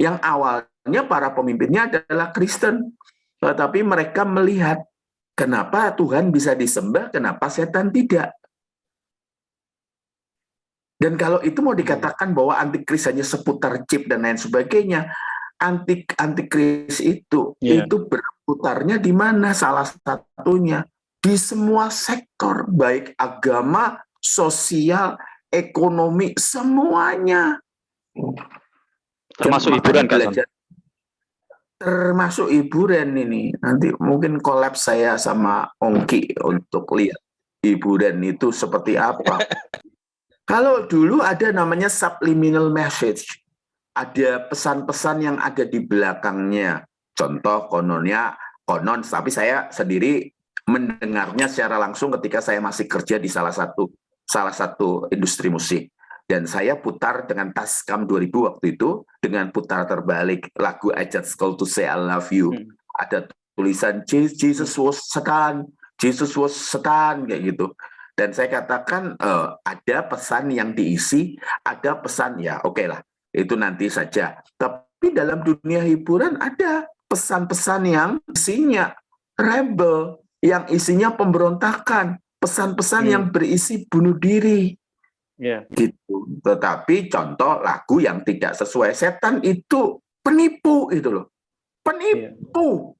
yang awalnya para pemimpinnya adalah Kristen. Tetapi mereka melihat, kenapa Tuhan bisa disembah, kenapa setan tidak. Dan kalau itu mau dikatakan bahwa antikris hanya seputar chip dan lain sebagainya, antikris itu berputarnya di mana? Salah satunya di semua sektor, baik agama, sosial, ekonomi, semuanya. Termasuk hiburan kan? termasuk hiburan ini. Nanti mungkin collab saya sama Ongki untuk lihat hiburan itu seperti apa. Kalau dulu ada namanya subliminal message, ada pesan-pesan yang ada di belakangnya. Contoh konon, tapi saya sendiri mendengarnya secara langsung ketika saya masih kerja di salah satu industri musik. Dan saya putar dengan Tascam 2000 waktu itu, dengan putar terbalik lagu I Just Call to Say I Love You. Ada tulisan Jesus was Satan, Jesus was Satan, kayak gitu. Dan saya katakan ada pesan yang diisi, ada pesan ya oke lah, itu nanti saja. Tapi dalam dunia hiburan ada pesan-pesan yang isinya rebel, yang isinya pemberontakan, pesan-pesan yang berisi bunuh diri. Gitu. Tetapi contoh lagu yang tidak sesuai setan itu penipu itu loh. Penipu.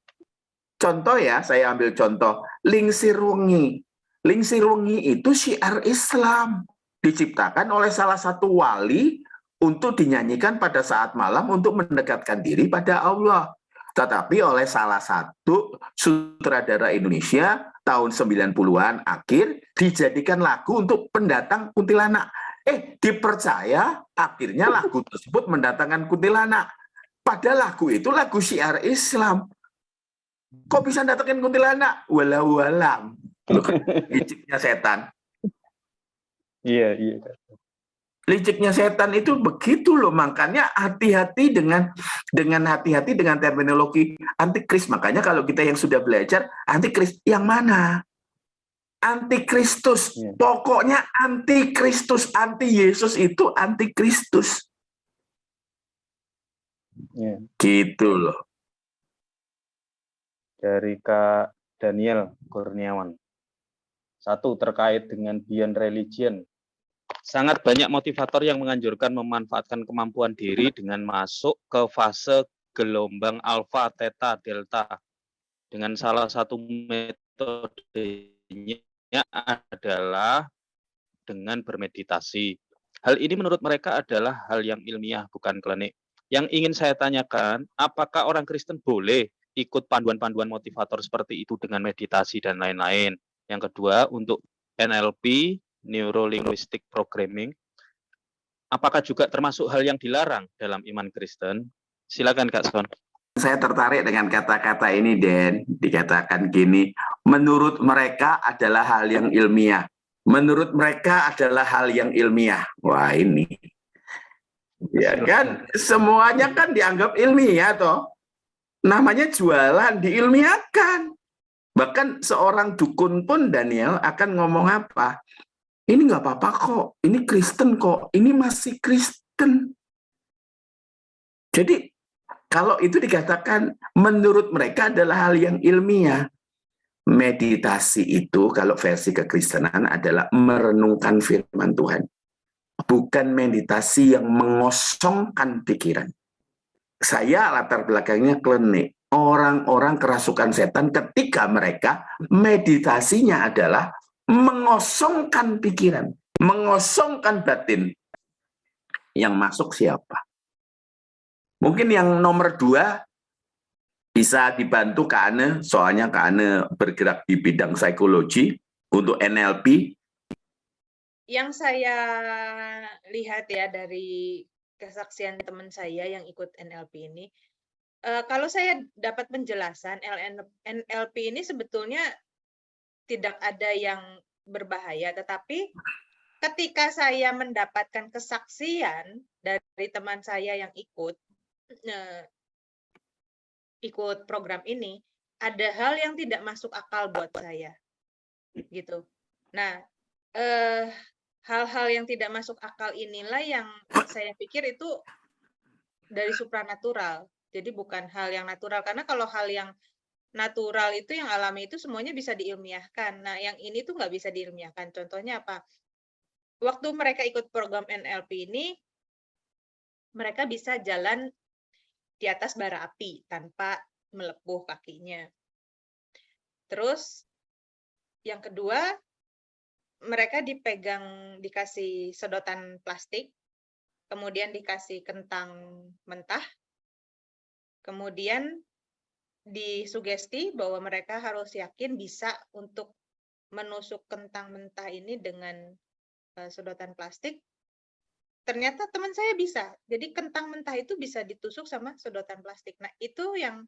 Contoh ya, saya ambil contoh Lingsir Wengi. Lingsir Wengi itu syiar Islam, diciptakan oleh salah satu wali untuk dinyanyikan pada saat malam untuk mendekatkan diri pada Allah. Tetapi oleh salah satu sutradara Indonesia tahun 90-an akhir dijadikan lagu untuk pendatang kuntilanak. Dipercaya akhirnya lagu tersebut mendatangkan kuntilanak. Padahal lagu itu lagu syiar Islam. Kok bisa datangin kuntilanak? Walau alam. Liciknya setan. Iya. Liciknya setan itu begitu loh, makanya hati-hati dengan terminologi antikris. Makanya kalau kita yang sudah belajar antikris yang mana? Antikristus. Pokoknya antikristus, anti Yesus itu antikristus. Gitu loh. Dari Kak Daniel Kurniawan. 1, terkait dengan beyond religion. Sangat banyak motivator yang menganjurkan memanfaatkan kemampuan diri dengan masuk ke fase gelombang alfa, theta, delta. Dengan salah satu metodenya adalah dengan bermeditasi. Hal ini menurut mereka adalah hal yang ilmiah, bukan klinik. Yang ingin saya tanyakan, apakah orang Kristen boleh ikut panduan-panduan motivator seperti itu dengan meditasi dan lain-lain? Yang kedua, untuk NLP, Neuro Linguistic Programming, apakah juga termasuk hal yang dilarang dalam iman Kristen? Silakan Kak Son. Saya tertarik dengan kata-kata ini, Den. Dikatakan gini, menurut mereka adalah hal yang ilmiah. Menurut mereka adalah hal yang ilmiah. Wah, ini. Ya kan, semuanya kan dianggap ilmiah toh. Namanya jualan, diilmiahkan. Bahkan seorang dukun pun, Daniel, akan ngomong apa? Ini nggak apa-apa kok, ini Kristen kok, ini masih Kristen. Jadi, kalau itu dikatakan menurut mereka adalah hal yang ilmiah. Meditasi itu kalau versi kekristenan adalah merenungkan firman Tuhan. Bukan meditasi yang mengosongkan pikiran. Saya latar belakangnya klinik. Orang-orang kerasukan setan ketika mereka meditasinya adalah mengosongkan pikiran, mengosongkan batin. Yang masuk siapa? Mungkin yang nomor 2 bisa dibantu Kak Ane, soalnya Kak Ane bergerak di bidang psikologi untuk NLP. Yang saya lihat ya dari kesaksian teman saya yang ikut NLP ini, kalau saya dapat penjelasan, NLP ini sebetulnya tidak ada yang berbahaya, tetapi ketika saya mendapatkan kesaksian dari teman saya yang ikut program ini, ada hal yang tidak masuk akal buat saya, gitu. Nah, hal-hal yang tidak masuk akal inilah yang saya pikir itu dari supranatural, jadi bukan hal yang natural. Karena kalau hal yang natural itu, yang alami itu semuanya bisa diilmiahkan. Nah, yang ini tuh nggak bisa diilmiahkan. Contohnya apa? Waktu mereka ikut program NLP ini, mereka bisa jalan di atas bara api tanpa melepuh kakinya. Terus yang kedua, mereka dikasih sedotan plastik, kemudian dikasih kentang mentah, kemudian disugesti bahwa mereka harus yakin bisa untuk menusuk kentang mentah ini dengan sedotan plastik. Ternyata teman saya bisa. Jadi kentang mentah itu bisa ditusuk sama sedotan plastik. Nah, itu yang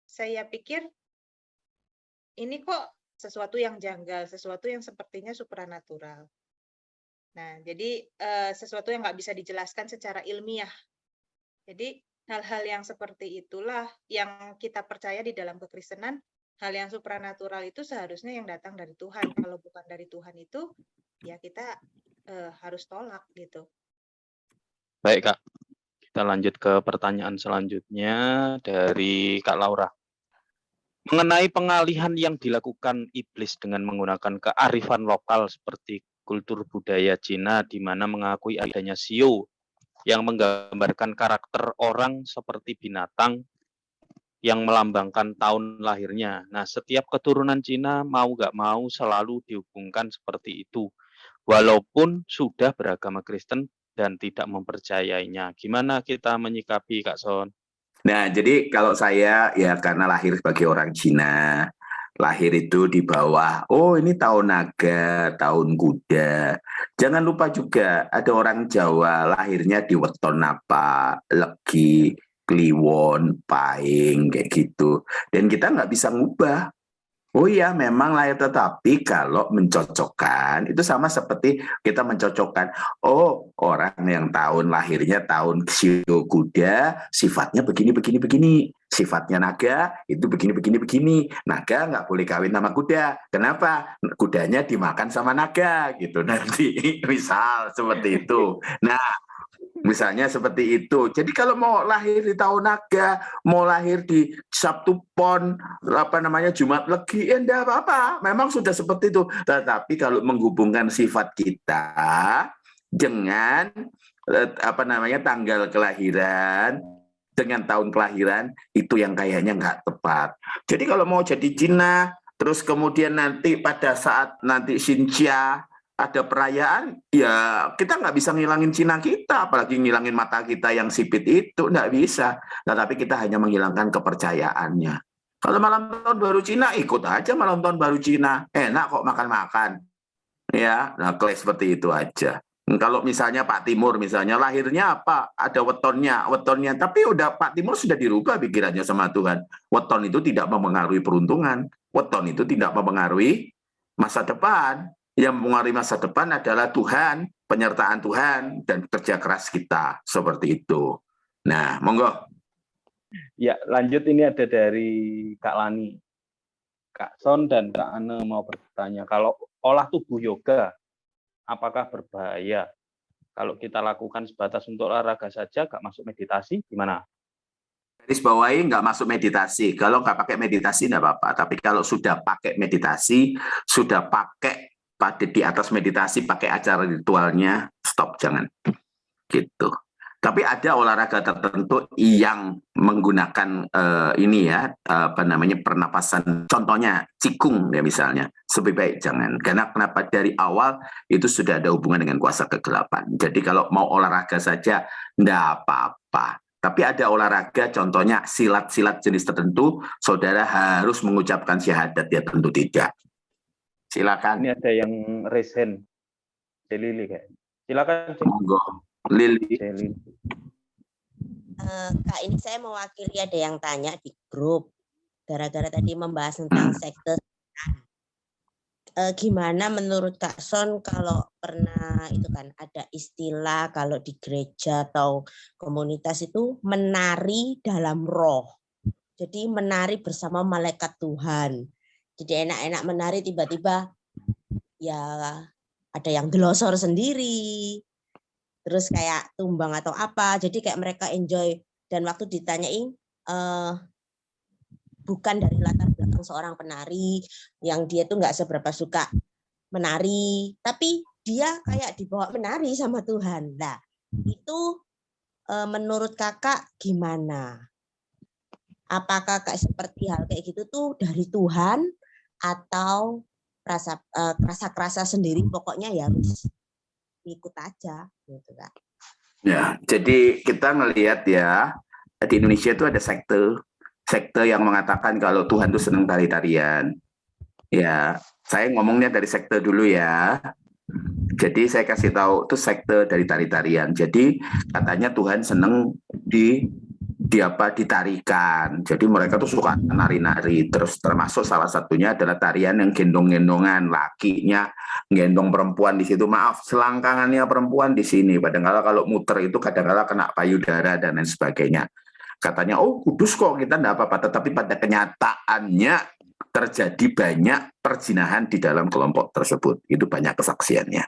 saya pikir ini kok sesuatu yang janggal, sesuatu yang sepertinya supranatural. Nah, jadi sesuatu yang nggak bisa dijelaskan secara ilmiah. Jadi hal-hal yang seperti itulah yang kita percaya di dalam kekristenan, hal yang supranatural itu seharusnya yang datang dari Tuhan. Kalau bukan dari Tuhan itu, ya kita harus tolak gitu. Baik, Kak. Kita lanjut ke pertanyaan selanjutnya dari Kak Laura. Mengenai pengalihan yang dilakukan iblis dengan menggunakan kearifan lokal seperti kultur budaya Cina di mana mengakui adanya shio yang menggambarkan karakter orang seperti binatang yang melambangkan tahun lahirnya. Nah, setiap keturunan Cina mau nggak mau selalu dihubungkan seperti itu, walaupun sudah beragama Kristen dan tidak mempercayainya. Gimana kita menyikapi, Kak Son? Nah, jadi kalau saya ya karena lahir sebagai orang Cina, lahir itu di bawah, oh ini tahun naga, tahun kuda. Jangan lupa juga ada orang Jawa lahirnya di weton apa, legi, kliwon, paing, kayak gitu. Dan kita nggak bisa ngubah. Oh iya, memang lahir, tetapi kalau mencocokkan itu sama seperti kita mencocokkan. Oh, orang yang tahun lahirnya tahun Shio kuda, sifatnya begini, begini, begini. Sifatnya naga itu begini, begini, begini. Naga nggak boleh kawin sama kuda. Kenapa? Kudanya dimakan sama naga gitu nanti. Misal seperti itu. Nah, misalnya seperti itu. Jadi kalau mau lahir di tahun naga, mau lahir di Sabtu Pon, Jumat Legi, ya enggak apa-apa. Memang sudah seperti itu. Tetapi kalau menghubungkan sifat kita dengan tanggal kelahiran dengan tahun kelahiran, itu yang kayaknya nggak tepat. Jadi kalau mau jadi Cina, terus kemudian nanti pada saat nanti Xinjia ada perayaan, ya kita nggak bisa ngilangin Cina kita, apalagi ngilangin mata kita yang sipit itu, nggak bisa. Nah, tapi kita hanya menghilangkan kepercayaannya. Kalau malam tahun baru Cina, ikut aja malam tahun baru Cina. Enak kok makan-makan. Ya, nah seperti itu aja. Kalau misalnya Pak Timur, misalnya lahirnya apa? Ada wetonnya. Tapi udah Pak Timur sudah dirubah pikirannya sama Tuhan. Weton itu tidak mempengaruhi peruntungan. Weton itu tidak mempengaruhi masa depan. Yang mempengaruhi masa depan adalah Tuhan, penyertaan Tuhan, dan kerja keras kita. Seperti itu. Nah, monggo. Ya, lanjut ini ada dari Kak Lani. Kak Son dan Kak Ane mau bertanya, kalau olah tubuh yoga, apakah berbahaya? Kalau kita lakukan sebatas untuk olahraga saja, nggak masuk meditasi, gimana? Garis bawahi nggak masuk meditasi. Kalau nggak pakai meditasi nggak apa-apa. Tapi kalau sudah pakai meditasi, sudah pakai pada di atas meditasi, pakai acara ritualnya, stop, jangan. Gitu. Tapi ada olahraga tertentu yang menggunakan pernapasan. Contohnya Qigong ya misalnya. Lebih baik jangan. Karena kenapa dari awal itu sudah ada hubungan dengan kuasa kegelapan. Jadi kalau mau olahraga saja enggak apa-apa. Tapi ada olahraga contohnya silat-silat jenis tertentu, saudara harus mengucapkan syahadat, ya tentu tidak. Silakan. Ini ada yang resen. Lili kayak. Silakan. Monggo. Lili. Kak, ini saya mewakili, ada yang tanya di grup gara-gara tadi membahas tentang sekte. Gimana menurut Kak Son kalau pernah itu kan ada istilah kalau di gereja atau komunitas itu menari dalam roh. Jadi menari bersama malaikat Tuhan. Jadi enak-enak menari, tiba-tiba ya ada yang gelosor sendiri. Terus kayak tumbang atau apa. Jadi kayak mereka enjoy, dan waktu ditanyain bukan dari latar belakang seorang penari yang dia tuh nggak seberapa suka menari, tapi dia kayak dibawa menari sama Tuhan. Nah, itu menurut kakak gimana? Apakah kayak seperti hal kayak gitu tuh dari Tuhan atau rasa sendiri, pokoknya ya harus ikut aja gitu Kak. Ya, jadi kita ngelihat ya di Indonesia itu ada sekte sekte yang mengatakan kalau Tuhan itu senang tari-tarian. Ya, saya ngomongnya dari sekte dulu ya. Jadi saya kasih tahu itu sekte dari tari-tarian. Jadi katanya Tuhan senang ditarikan. Jadi mereka tuh suka nari-nari. Terus termasuk salah satunya adalah tarian yang gendong-gendongan, lakinya gendong perempuan di situ. Maaf, selangkangannya perempuan di sini. Padahal kalau muter itu kadang-kala kena payudara dan lain sebagainya. Katanya, oh kudus kok, kita enggak apa-apa. Tetapi pada kenyataannya terjadi banyak perzinahan di dalam kelompok tersebut. Itu banyak kesaksiannya.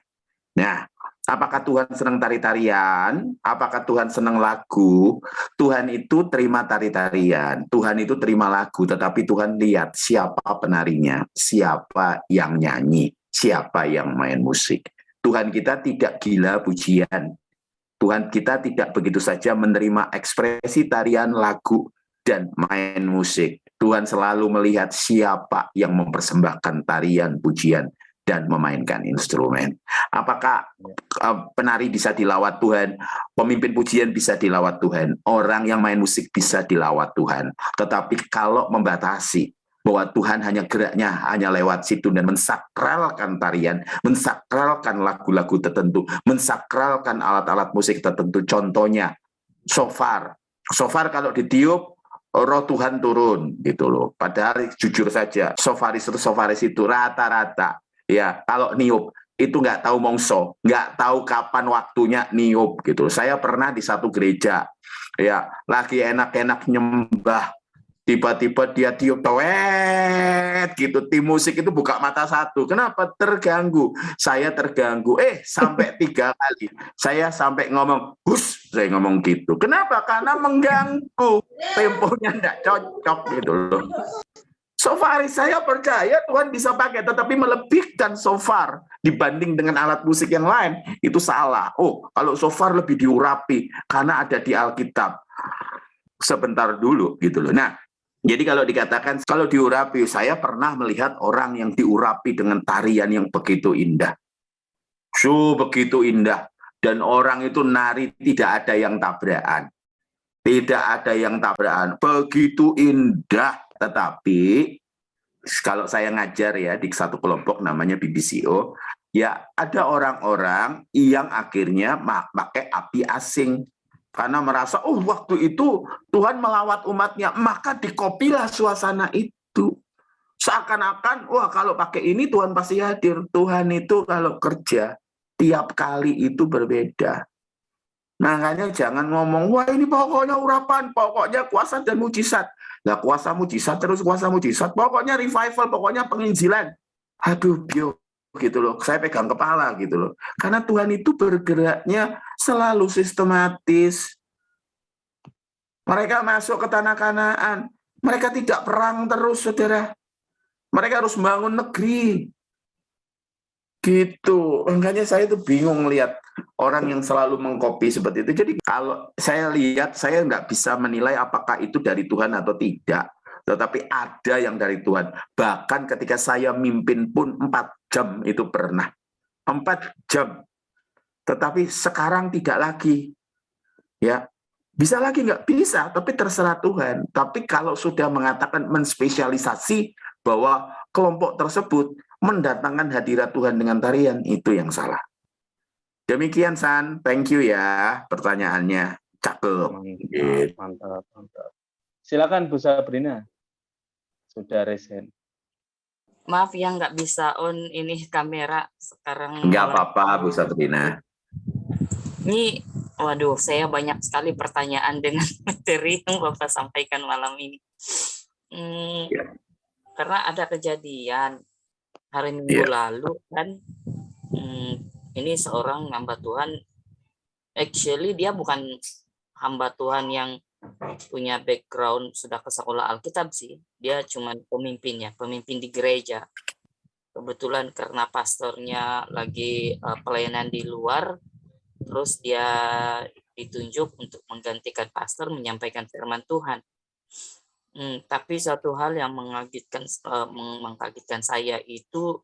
Nah, apakah Tuhan senang tari-tarian? Apakah Tuhan senang lagu? Tuhan itu terima tari-tarian, Tuhan itu terima lagu, tetapi Tuhan lihat siapa penarinya, siapa yang nyanyi, siapa yang main musik. Tuhan kita tidak gila pujian. Tuhan kita tidak begitu saja menerima ekspresi tarian, lagu, dan main musik. Tuhan selalu melihat siapa yang mempersembahkan tarian, pujian, dan memainkan instrumen. Apakah penari bisa dilawat Tuhan, pemimpin pujian bisa dilawat Tuhan, orang yang main musik bisa dilawat Tuhan. Tetapi kalau membatasi bahwa Tuhan hanya geraknya hanya lewat situ dan mensakralkan tarian, mensakralkan lagu-lagu tertentu, mensakralkan alat-alat musik tertentu, contohnya shofar. Shofar kalau ditiup roh Tuhan turun gitu loh. Padahal jujur saja sofaris itu rata-rata ya kalau niup itu nggak tahu mongso, nggak tahu kapan waktunya niup gitu. Saya pernah di satu gereja ya lagi enak-enak nyembah, tiba-tiba dia tiup towet gitu, tim musik itu buka mata satu. Kenapa? Terganggu. Saya terganggu. Sampai 3 kali. Saya sampai ngomong, hus, saya ngomong gitu. Kenapa? Karena mengganggu. Temponya enggak cocok gitu loh. Sofaris saya percaya Tuhan bisa pakai, tetapi melebihkan sofar dibanding dengan alat musik yang lain, itu salah. Oh, kalau sofar lebih diurapi, karena ada di Alkitab. Sebentar dulu gitu loh. Nah, jadi kalau dikatakan kalau diurapi, saya pernah melihat orang yang diurapi dengan tarian yang begitu indah. Begitu indah. Dan orang itu nari tidak ada yang tabrakan. Tidak ada yang tabrakan. Begitu indah. Tetapi kalau saya ngajar ya di satu kelompok namanya BBCO, ya ada orang-orang yang akhirnya pakai api asing. Karena merasa, oh waktu itu Tuhan melawat umatnya, maka dikopilah suasana itu. Seakan-akan, wah kalau pakai ini Tuhan pasti hadir. Tuhan itu kalau kerja, tiap kali itu berbeda. Makanya jangan ngomong, wah ini pokoknya urapan, pokoknya kuasa dan mujizat. Nah kuasa mujizat terus kuasa mujizat, pokoknya revival, pokoknya penginjilan. Aduh, gitu loh, saya pegang kepala gitu loh. Karena Tuhan itu bergeraknya selalu sistematis. Mereka masuk ke tanah Kanaan, mereka tidak perang terus, saudara. Mereka harus membangun negeri. Gitu. Makanya saya itu bingung lihat orang yang selalu mengkopi seperti itu. Jadi kalau saya lihat, saya nggak bisa menilai apakah itu dari Tuhan atau tidak. Tetapi ada yang dari Tuhan. Bahkan ketika saya mimpin pun 4 jam itu pernah. 4 jam. Tetapi sekarang tidak lagi. Ya, bisa lagi nggak? Bisa, tapi terserah Tuhan. Tapi kalau sudah mengatakan menspesialisasi bahwa kelompok tersebut mendatangkan hadirat Tuhan dengan tarian, itu yang salah. Demikian San, thank you ya pertanyaannya. Cakep. Mantap. Silakan Bu Sabrina. Sudah resen. Maaf ya nggak bisa on ini kamera sekarang. Nggak apa-apa Bu Sabrina. Ini, waduh, saya banyak sekali pertanyaan dengan materi yang Bapak sampaikan malam ini. Karena ada kejadian hari Minggu lalu kan, ini seorang hamba Tuhan, actually dia bukan hamba Tuhan yang punya background sudah ke sekolah Alkitab sih, dia cuma pemimpin di gereja. Kebetulan karena pastornya lagi pelayanan di luar, terus dia ditunjuk untuk menggantikan pastor menyampaikan firman Tuhan. Tapi satu hal yang mengkagetkan saya itu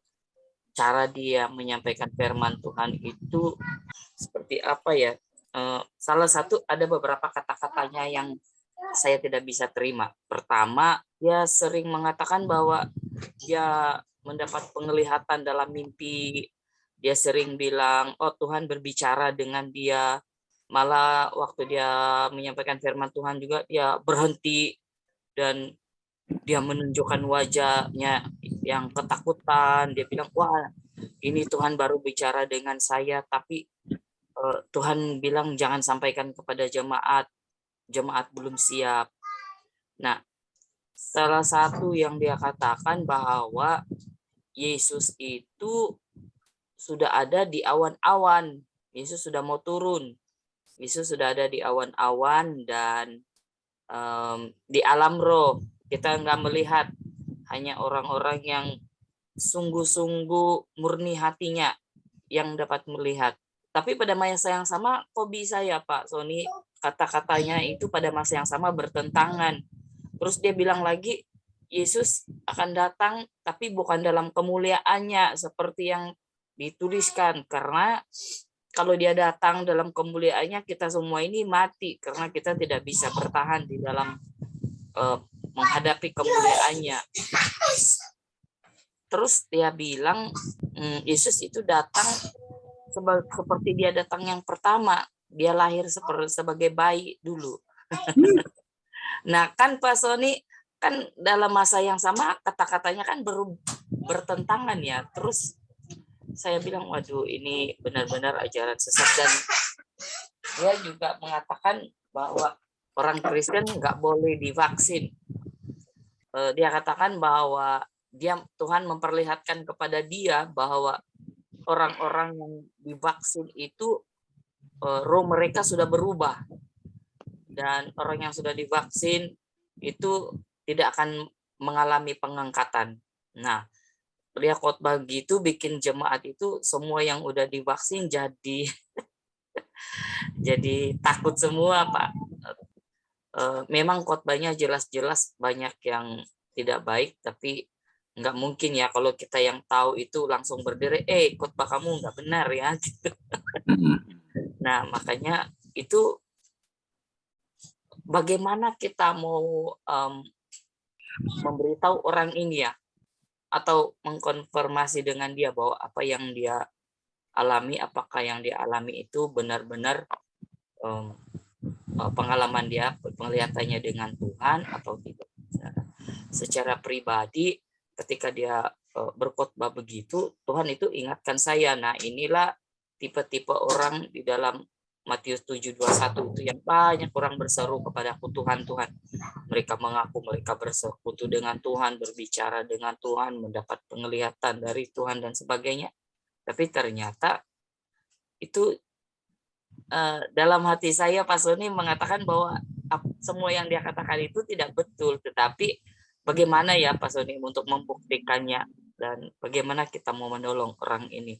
cara dia menyampaikan firman Tuhan itu seperti apa ya? Salah satu ada beberapa kata-katanya yang saya tidak bisa terima. Pertama, dia sering mengatakan bahwa dia mendapat penglihatan dalam mimpi. Dia sering bilang, oh Tuhan berbicara dengan dia. Malah waktu dia menyampaikan firman Tuhan juga, dia berhenti dan dia menunjukkan wajahnya yang ketakutan. Dia bilang, wah ini Tuhan baru bicara dengan saya, tapi Tuhan bilang jangan sampaikan kepada jemaat belum siap. Nah, salah satu yang dia katakan bahwa Yesus itu sudah ada di awan-awan. Yesus sudah mau turun. Yesus sudah ada di awan-awan dan di alam roh. Kita nggak melihat, hanya orang-orang yang sungguh-sungguh murni hatinya yang dapat melihat. Tapi pada masa yang sama, kok bisa ya Pak Sony, kata-katanya itu pada masa yang sama bertentangan. Terus dia bilang lagi, Yesus akan datang tapi bukan dalam kemuliaannya seperti yang dituliskan. Karena kalau dia datang dalam kemuliaannya, kita semua ini mati karena kita tidak bisa bertahan di dalam menghadapi kemuliaannya. Terus dia bilang Yesus itu datang seperti dia datang yang pertama. Dia lahir sebagai bayi dulu. Nah kan Pak Sony, kan dalam masa yang sama kata-katanya kan bertentangan ya. Terus saya bilang, waduh ini benar-benar ajaran sesat. Dan dia juga mengatakan bahwa orang Kristen nggak boleh divaksin. Dia katakan bahwa Tuhan memperlihatkan kepada dia bahwa orang-orang yang divaksin itu roh mereka sudah berubah, dan orang yang sudah divaksin itu tidak akan mengalami pengangkatan. Nah, dia khotbah gitu bikin jemaat itu semua yang udah divaksin jadi jadi takut semua Pak. Memang khotbahnya jelas-jelas banyak yang tidak baik, tapi nggak mungkin ya kalau kita yang tahu itu langsung berdiri, khotbah kamu nggak benar ya. Gitu. Nah makanya itu bagaimana kita mau memberitahu orang ini ya, atau mengkonfirmasi dengan dia bahwa apa yang dia alami, apakah yang dia alami itu benar-benar pengalaman dia, penglihatannya dengan Tuhan atau tidak. Secara pribadi ketika dia berkhotbah begitu, Tuhan itu ingatkan saya, nah inilah tipe-tipe orang di dalam Matius 7:21 itu yang banyak orang berseru kepadaku, Tuhan, Tuhan. Mereka mengaku mereka bersekutu dengan Tuhan, berbicara dengan Tuhan, mendapat penglihatan dari Tuhan dan sebagainya. Tapi ternyata itu dalam hati saya Pak Sony mengatakan bahwa semua yang dia katakan itu tidak betul. Tetapi bagaimana ya Pak Sony untuk membuktikannya, dan bagaimana kita mau menolong orang ini?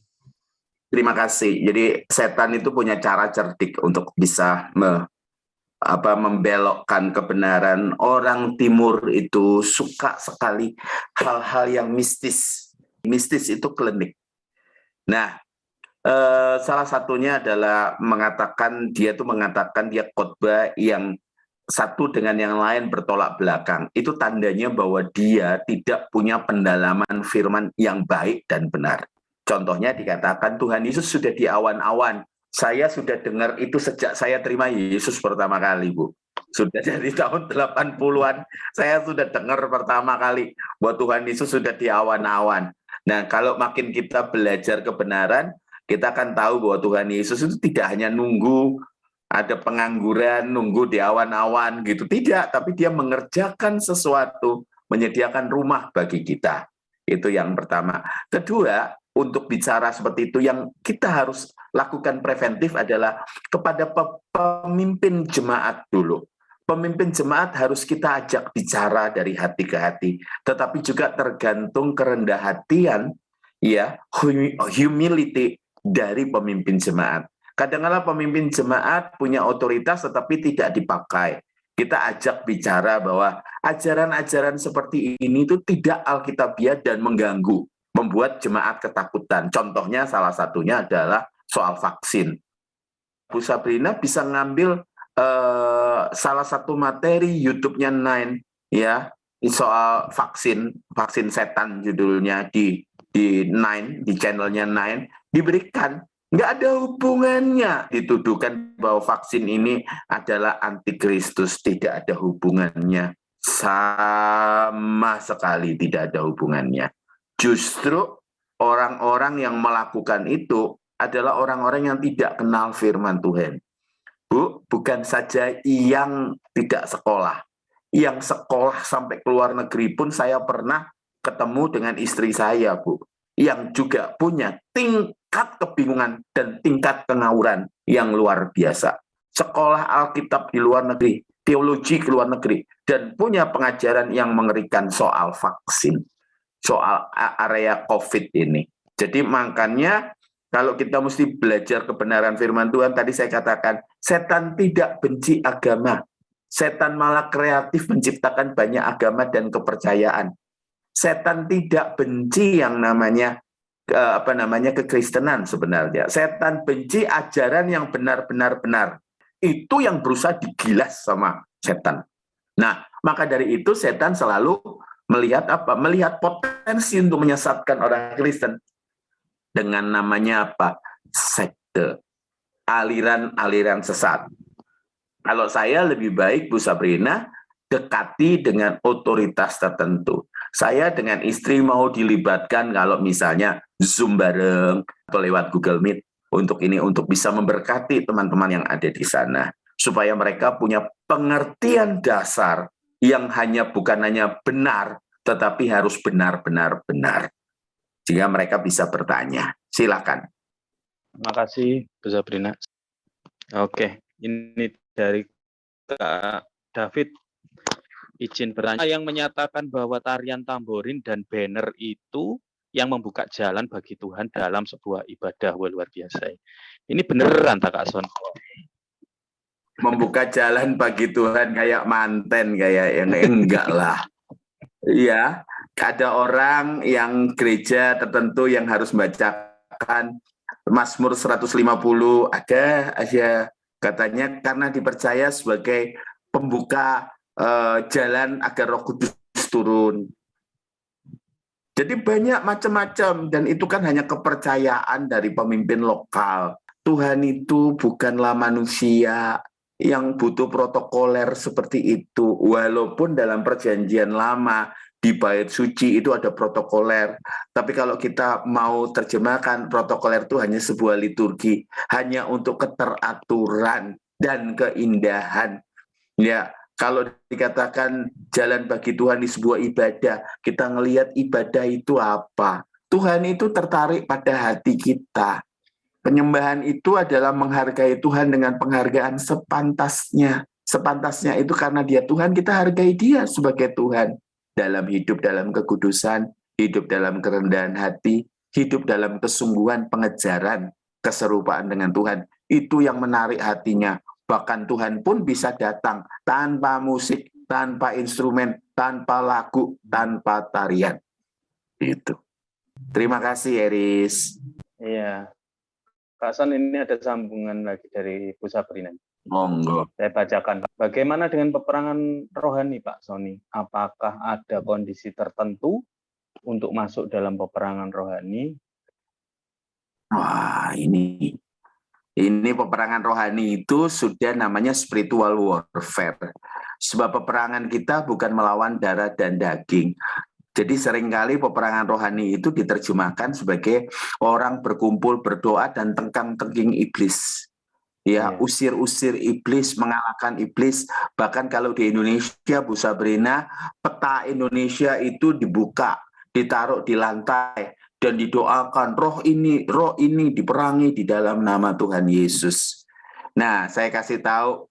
Terima kasih. Jadi setan itu punya cara cerdik untuk bisa membelokkan kebenaran. Orang timur itu suka sekali hal-hal yang mistis. Mistis itu klinik. Nah, salah satunya adalah dia khotbah yang satu dengan yang lain bertolak belakang. Itu tandanya bahwa dia tidak punya pendalaman firman yang baik dan benar. Contohnya dikatakan Tuhan Yesus sudah di awan-awan. Saya sudah dengar itu sejak saya terima Yesus pertama kali, Bu. Sudah dari tahun 80-an, saya sudah dengar pertama kali bahwa Tuhan Yesus sudah di awan-awan. Nah, kalau makin kita belajar kebenaran, kita akan tahu bahwa Tuhan Yesus itu tidak hanya nunggu ada pengangguran, nunggu di awan-awan gitu. Tidak, tapi dia mengerjakan sesuatu, menyediakan rumah bagi kita. Itu yang pertama. Kedua, untuk bicara seperti itu, yang kita harus lakukan preventif adalah kepada pemimpin jemaat dulu. Pemimpin jemaat harus kita ajak bicara dari hati ke hati, tetapi juga tergantung kerendah hatian, ya, humility dari pemimpin jemaat. Kadang-kadang pemimpin jemaat punya otoritas tetapi tidak dipakai. Kita ajak bicara bahwa ajaran-ajaran seperti ini itu tidak alkitabiah dan mengganggu, membuat jemaat ketakutan. Contohnya salah satunya adalah soal vaksin. Bu Sabrina bisa ngambil salah satu materi YouTube-nya Nine ya, soal vaksin setan judulnya di Nine, di channelnya Nine, diberikan nggak ada hubungannya, dituduhkan bahwa vaksin ini adalah antikristus, tidak ada hubungannya, sama sekali tidak ada hubungannya. Justru orang-orang yang melakukan itu adalah orang-orang yang tidak kenal firman Tuhan. Bu, bukan saja yang tidak sekolah, yang sekolah sampai ke luar negeri pun saya pernah ketemu dengan istri saya, Bu, yang juga punya tingkat kebingungan dan tingkat kengawuran yang luar biasa. Sekolah Alkitab di luar negeri, teologi ke luar negeri, dan punya pengajaran yang mengerikan soal vaksin, soal area COVID ini. Jadi makanya kalau kita mesti belajar kebenaran firman Tuhan, tadi saya katakan, setan tidak benci agama. Setan malah kreatif menciptakan banyak agama dan kepercayaan. Setan tidak benci yang namanya kekristenan sebenarnya. Setan benci ajaran yang benar-benar benar. Itu yang berusaha digilas sama setan. Nah, maka dari itu setan selalu melihat apa? Melihat potensi untuk menyesatkan orang Kristen dengan namanya apa? Sekte. Aliran-aliran sesat. Kalau saya lebih baik, Bu Sabrina, dekati dengan otoritas tertentu. Saya dengan istri mau dilibatkan kalau misalnya Zoom bareng atau lewat Google Meet untuk bisa memberkati teman-teman yang ada di sana, supaya mereka punya pengertian dasar yang bukan hanya benar, tetapi harus benar-benar benar. Sehingga mereka bisa bertanya. Silakan. Terima kasih, Bu Sabrina. Oke, ini dari Kak David. Izin bertanya, yang menyatakan bahwa tarian tamborin dan banner itu yang membuka jalan bagi Tuhan dalam sebuah ibadah. Wah, luar biasa. Ini beneran tak Kak Son? Membuka jalan bagi Tuhan kayak manten, kayak yang enggak lah. Iya, ada orang yang gereja tertentu yang harus membacakan Mazmur 150, ada aja katanya karena dipercaya sebagai pembuka jalan agar Roh Kudus turun. Jadi banyak macam-macam, dan itu kan hanya kepercayaan dari pemimpin lokal. Tuhan itu bukanlah manusia yang butuh protokoler seperti itu. Walaupun dalam perjanjian lama di bait suci itu ada protokoler, tapi kalau kita mau terjemahkan, protokoler itu hanya sebuah liturgi, hanya untuk keteraturan dan keindahan. Ya, kalau dikatakan jalan bagi Tuhan di sebuah ibadah, kita ngelihat ibadah itu apa? Tuhan itu tertarik pada hati kita. Penyembahan itu adalah menghargai Tuhan dengan penghargaan sepantasnya. Sepantasnya itu karena Dia Tuhan, kita hargai Dia sebagai Tuhan. Dalam hidup dalam kekudusan, hidup dalam kerendahan hati, hidup dalam kesungguhan pengejaran, keserupaan dengan Tuhan. Itu yang menarik hatinya. Bahkan Tuhan pun bisa datang tanpa musik, tanpa instrumen, tanpa lagu, tanpa tarian. Itu. Terima kasih, Eris. Iya. Kak Son, ini ada sambungan lagi dari Bu Sabrina. Monggo. Saya bacakan. Bagaimana dengan peperangan rohani, Pak Sony? Apakah ada kondisi tertentu untuk masuk dalam peperangan rohani? Wah, ini peperangan rohani itu sudah namanya spiritual warfare. Sebab peperangan kita bukan melawan darah dan daging. Jadi seringkali peperangan rohani itu diterjemahkan sebagai orang berkumpul berdoa dan tengkang-tengking iblis. Ya, usir-usir iblis, mengalahkan iblis. Bahkan kalau di Indonesia, Bu Sabrina, peta Indonesia itu dibuka, ditaruh di lantai, dan didoakan roh ini diperangi di dalam nama Tuhan Yesus. Nah, saya kasih tahu,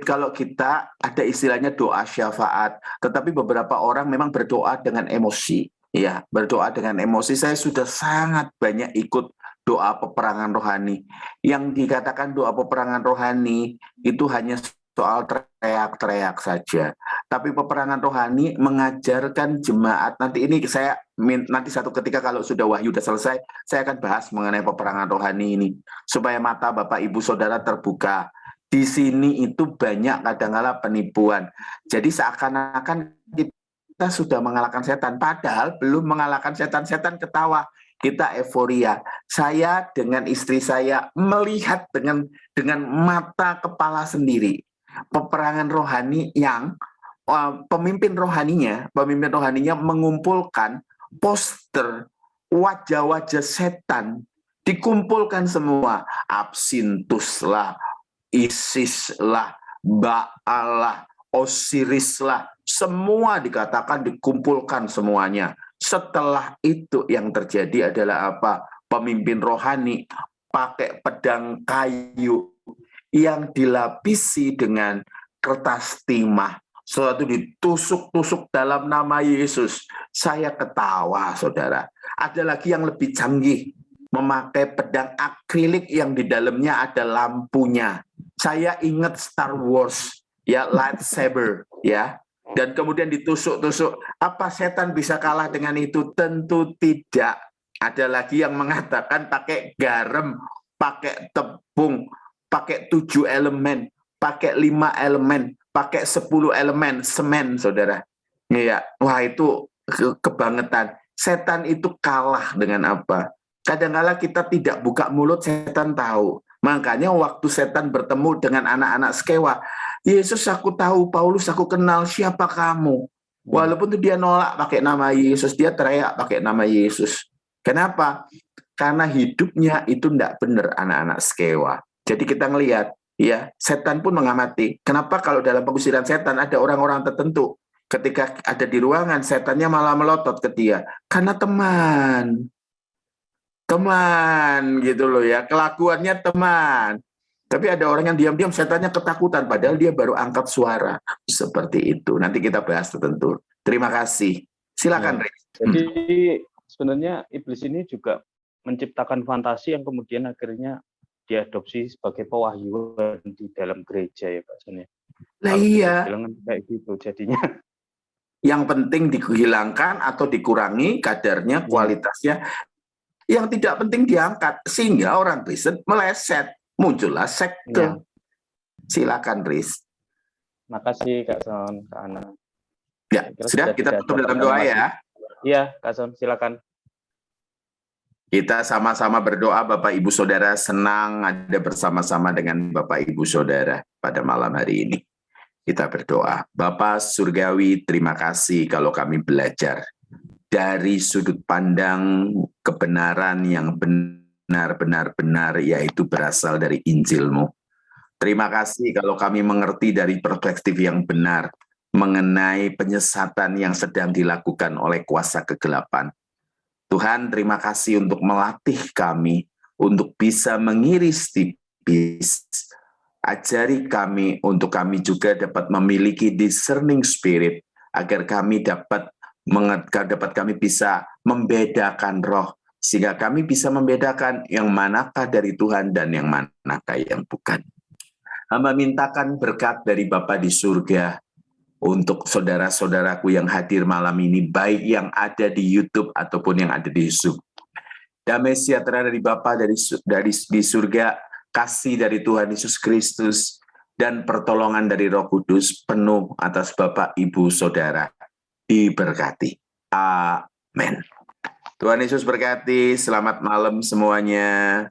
kalau kita ada istilahnya doa syafaat, tetapi beberapa orang memang berdoa dengan emosi. Ya, berdoa dengan emosi. Saya sudah sangat banyak ikut doa peperangan rohani. Yang dikatakan doa peperangan rohani itu hanya soal teriak-teriak saja. Tapi peperangan rohani mengajarkan jemaat. Nanti satu ketika kalau sudah wahyu sudah selesai, saya akan bahas mengenai peperangan rohani ini. Supaya mata Bapak Ibu Saudara terbuka. Di sini itu banyak kadang-kala penipuan. Jadi seakan-akan kita sudah mengalahkan setan, padahal belum mengalahkan setan. Setan ketawa, kita euforia. Saya dengan istri saya melihat dengan mata kepala sendiri peperangan rohani yang pemimpin rohaninya mengumpulkan poster wajah-wajah setan, dikumpulkan semua, Absintus lah, Isis lah, Baal lah, Osiris lah, semua dikatakan dikumpulkan semuanya. Setelah itu yang terjadi adalah apa? Pemimpin rohani pakai pedang kayu yang dilapisi dengan kertas timah. Sesuatu ditusuk-tusuk dalam nama Yesus. Saya ketawa, saudara. Ada lagi yang lebih canggih, memakai pedang akrilik yang di dalamnya ada lampunya. Saya ingat Star Wars, ya, lightsaber, ya. Dan kemudian ditusuk-tusuk. Apa setan bisa kalah dengan itu? Tentu tidak. Ada lagi yang mengatakan pakai garam, pakai tepung, pakai 7 elemen, pakai 5 elemen, pakai 10 elemen semen, saudara. Ya, wah itu kebangetan. Setan itu kalah dengan apa? Kadang-kala kita tidak buka mulut, setan tahu. Makanya waktu setan bertemu dengan anak-anak Skewa, Yesus aku tahu, Paulus aku kenal, siapa kamu? Walaupun itu dia nolak pakai nama Yesus, dia teriak pakai nama Yesus. Kenapa? Karena hidupnya itu tidak benar anak-anak Skewa. Jadi kita ngelihat, ya, setan pun mengamati. Kenapa kalau dalam pengusiran setan ada orang-orang tertentu, ketika ada di ruangan, setannya malah melotot ke dia. Karena teman gitu loh ya, kelakuannya teman. Tapi ada orang yang diam-diam setannya ketakutan, padahal dia baru angkat suara. Seperti itu. Nanti kita bahas tertentu. Terima kasih. Silakan, Rick. Jadi sebenarnya iblis ini juga menciptakan fantasi yang kemudian akhirnya diadopsi sebagai pewahyuan di dalam gereja, ya Pak Son. Lah iya. Bilang kayak gitu jadinya. Yang penting dihilangkan atau dikurangi kadarnya, kualitasnya. Yang tidak penting diangkat, sehingga orang Kristen meleset, muncullah sekte. Ya. Silakan, Riz. Makasih Kak Son, Kak Ana. Ya, sudah kita tutup dalam doa ya. Iya, Kak Son, silakan. Kita sama-sama berdoa, Bapak Ibu Saudara, senang ada bersama-sama dengan Bapak Ibu Saudara pada malam hari ini. Kita berdoa, Bapa Surgawi, terima kasih kalau kami belajar dari sudut pandang kebenaran yang benar-benar, yaitu berasal dari Injil-Mu. Terima kasih kalau kami mengerti dari perspektif yang benar mengenai penyesatan yang sedang dilakukan oleh kuasa kegelapan. Tuhan, terima kasih untuk melatih kami untuk bisa mengiris tipis. Ajari kami untuk kami juga dapat memiliki discerning spirit agar kami dapat kami bisa membedakan roh, sehingga kami bisa membedakan yang manakah dari Tuhan dan yang manakah yang bukan. Hamba mintakan berkat dari Bapa di surga untuk saudara-saudaraku yang hadir malam ini, baik yang ada di YouTube ataupun yang ada di Zoom. Damai sejahtera dari Bapa di surga, kasih dari Tuhan Yesus Kristus, dan pertolongan dari Roh Kudus penuh atas Bapak, Ibu, Saudara. Diberkati. Amin. Tuhan Yesus berkati. Selamat malam semuanya.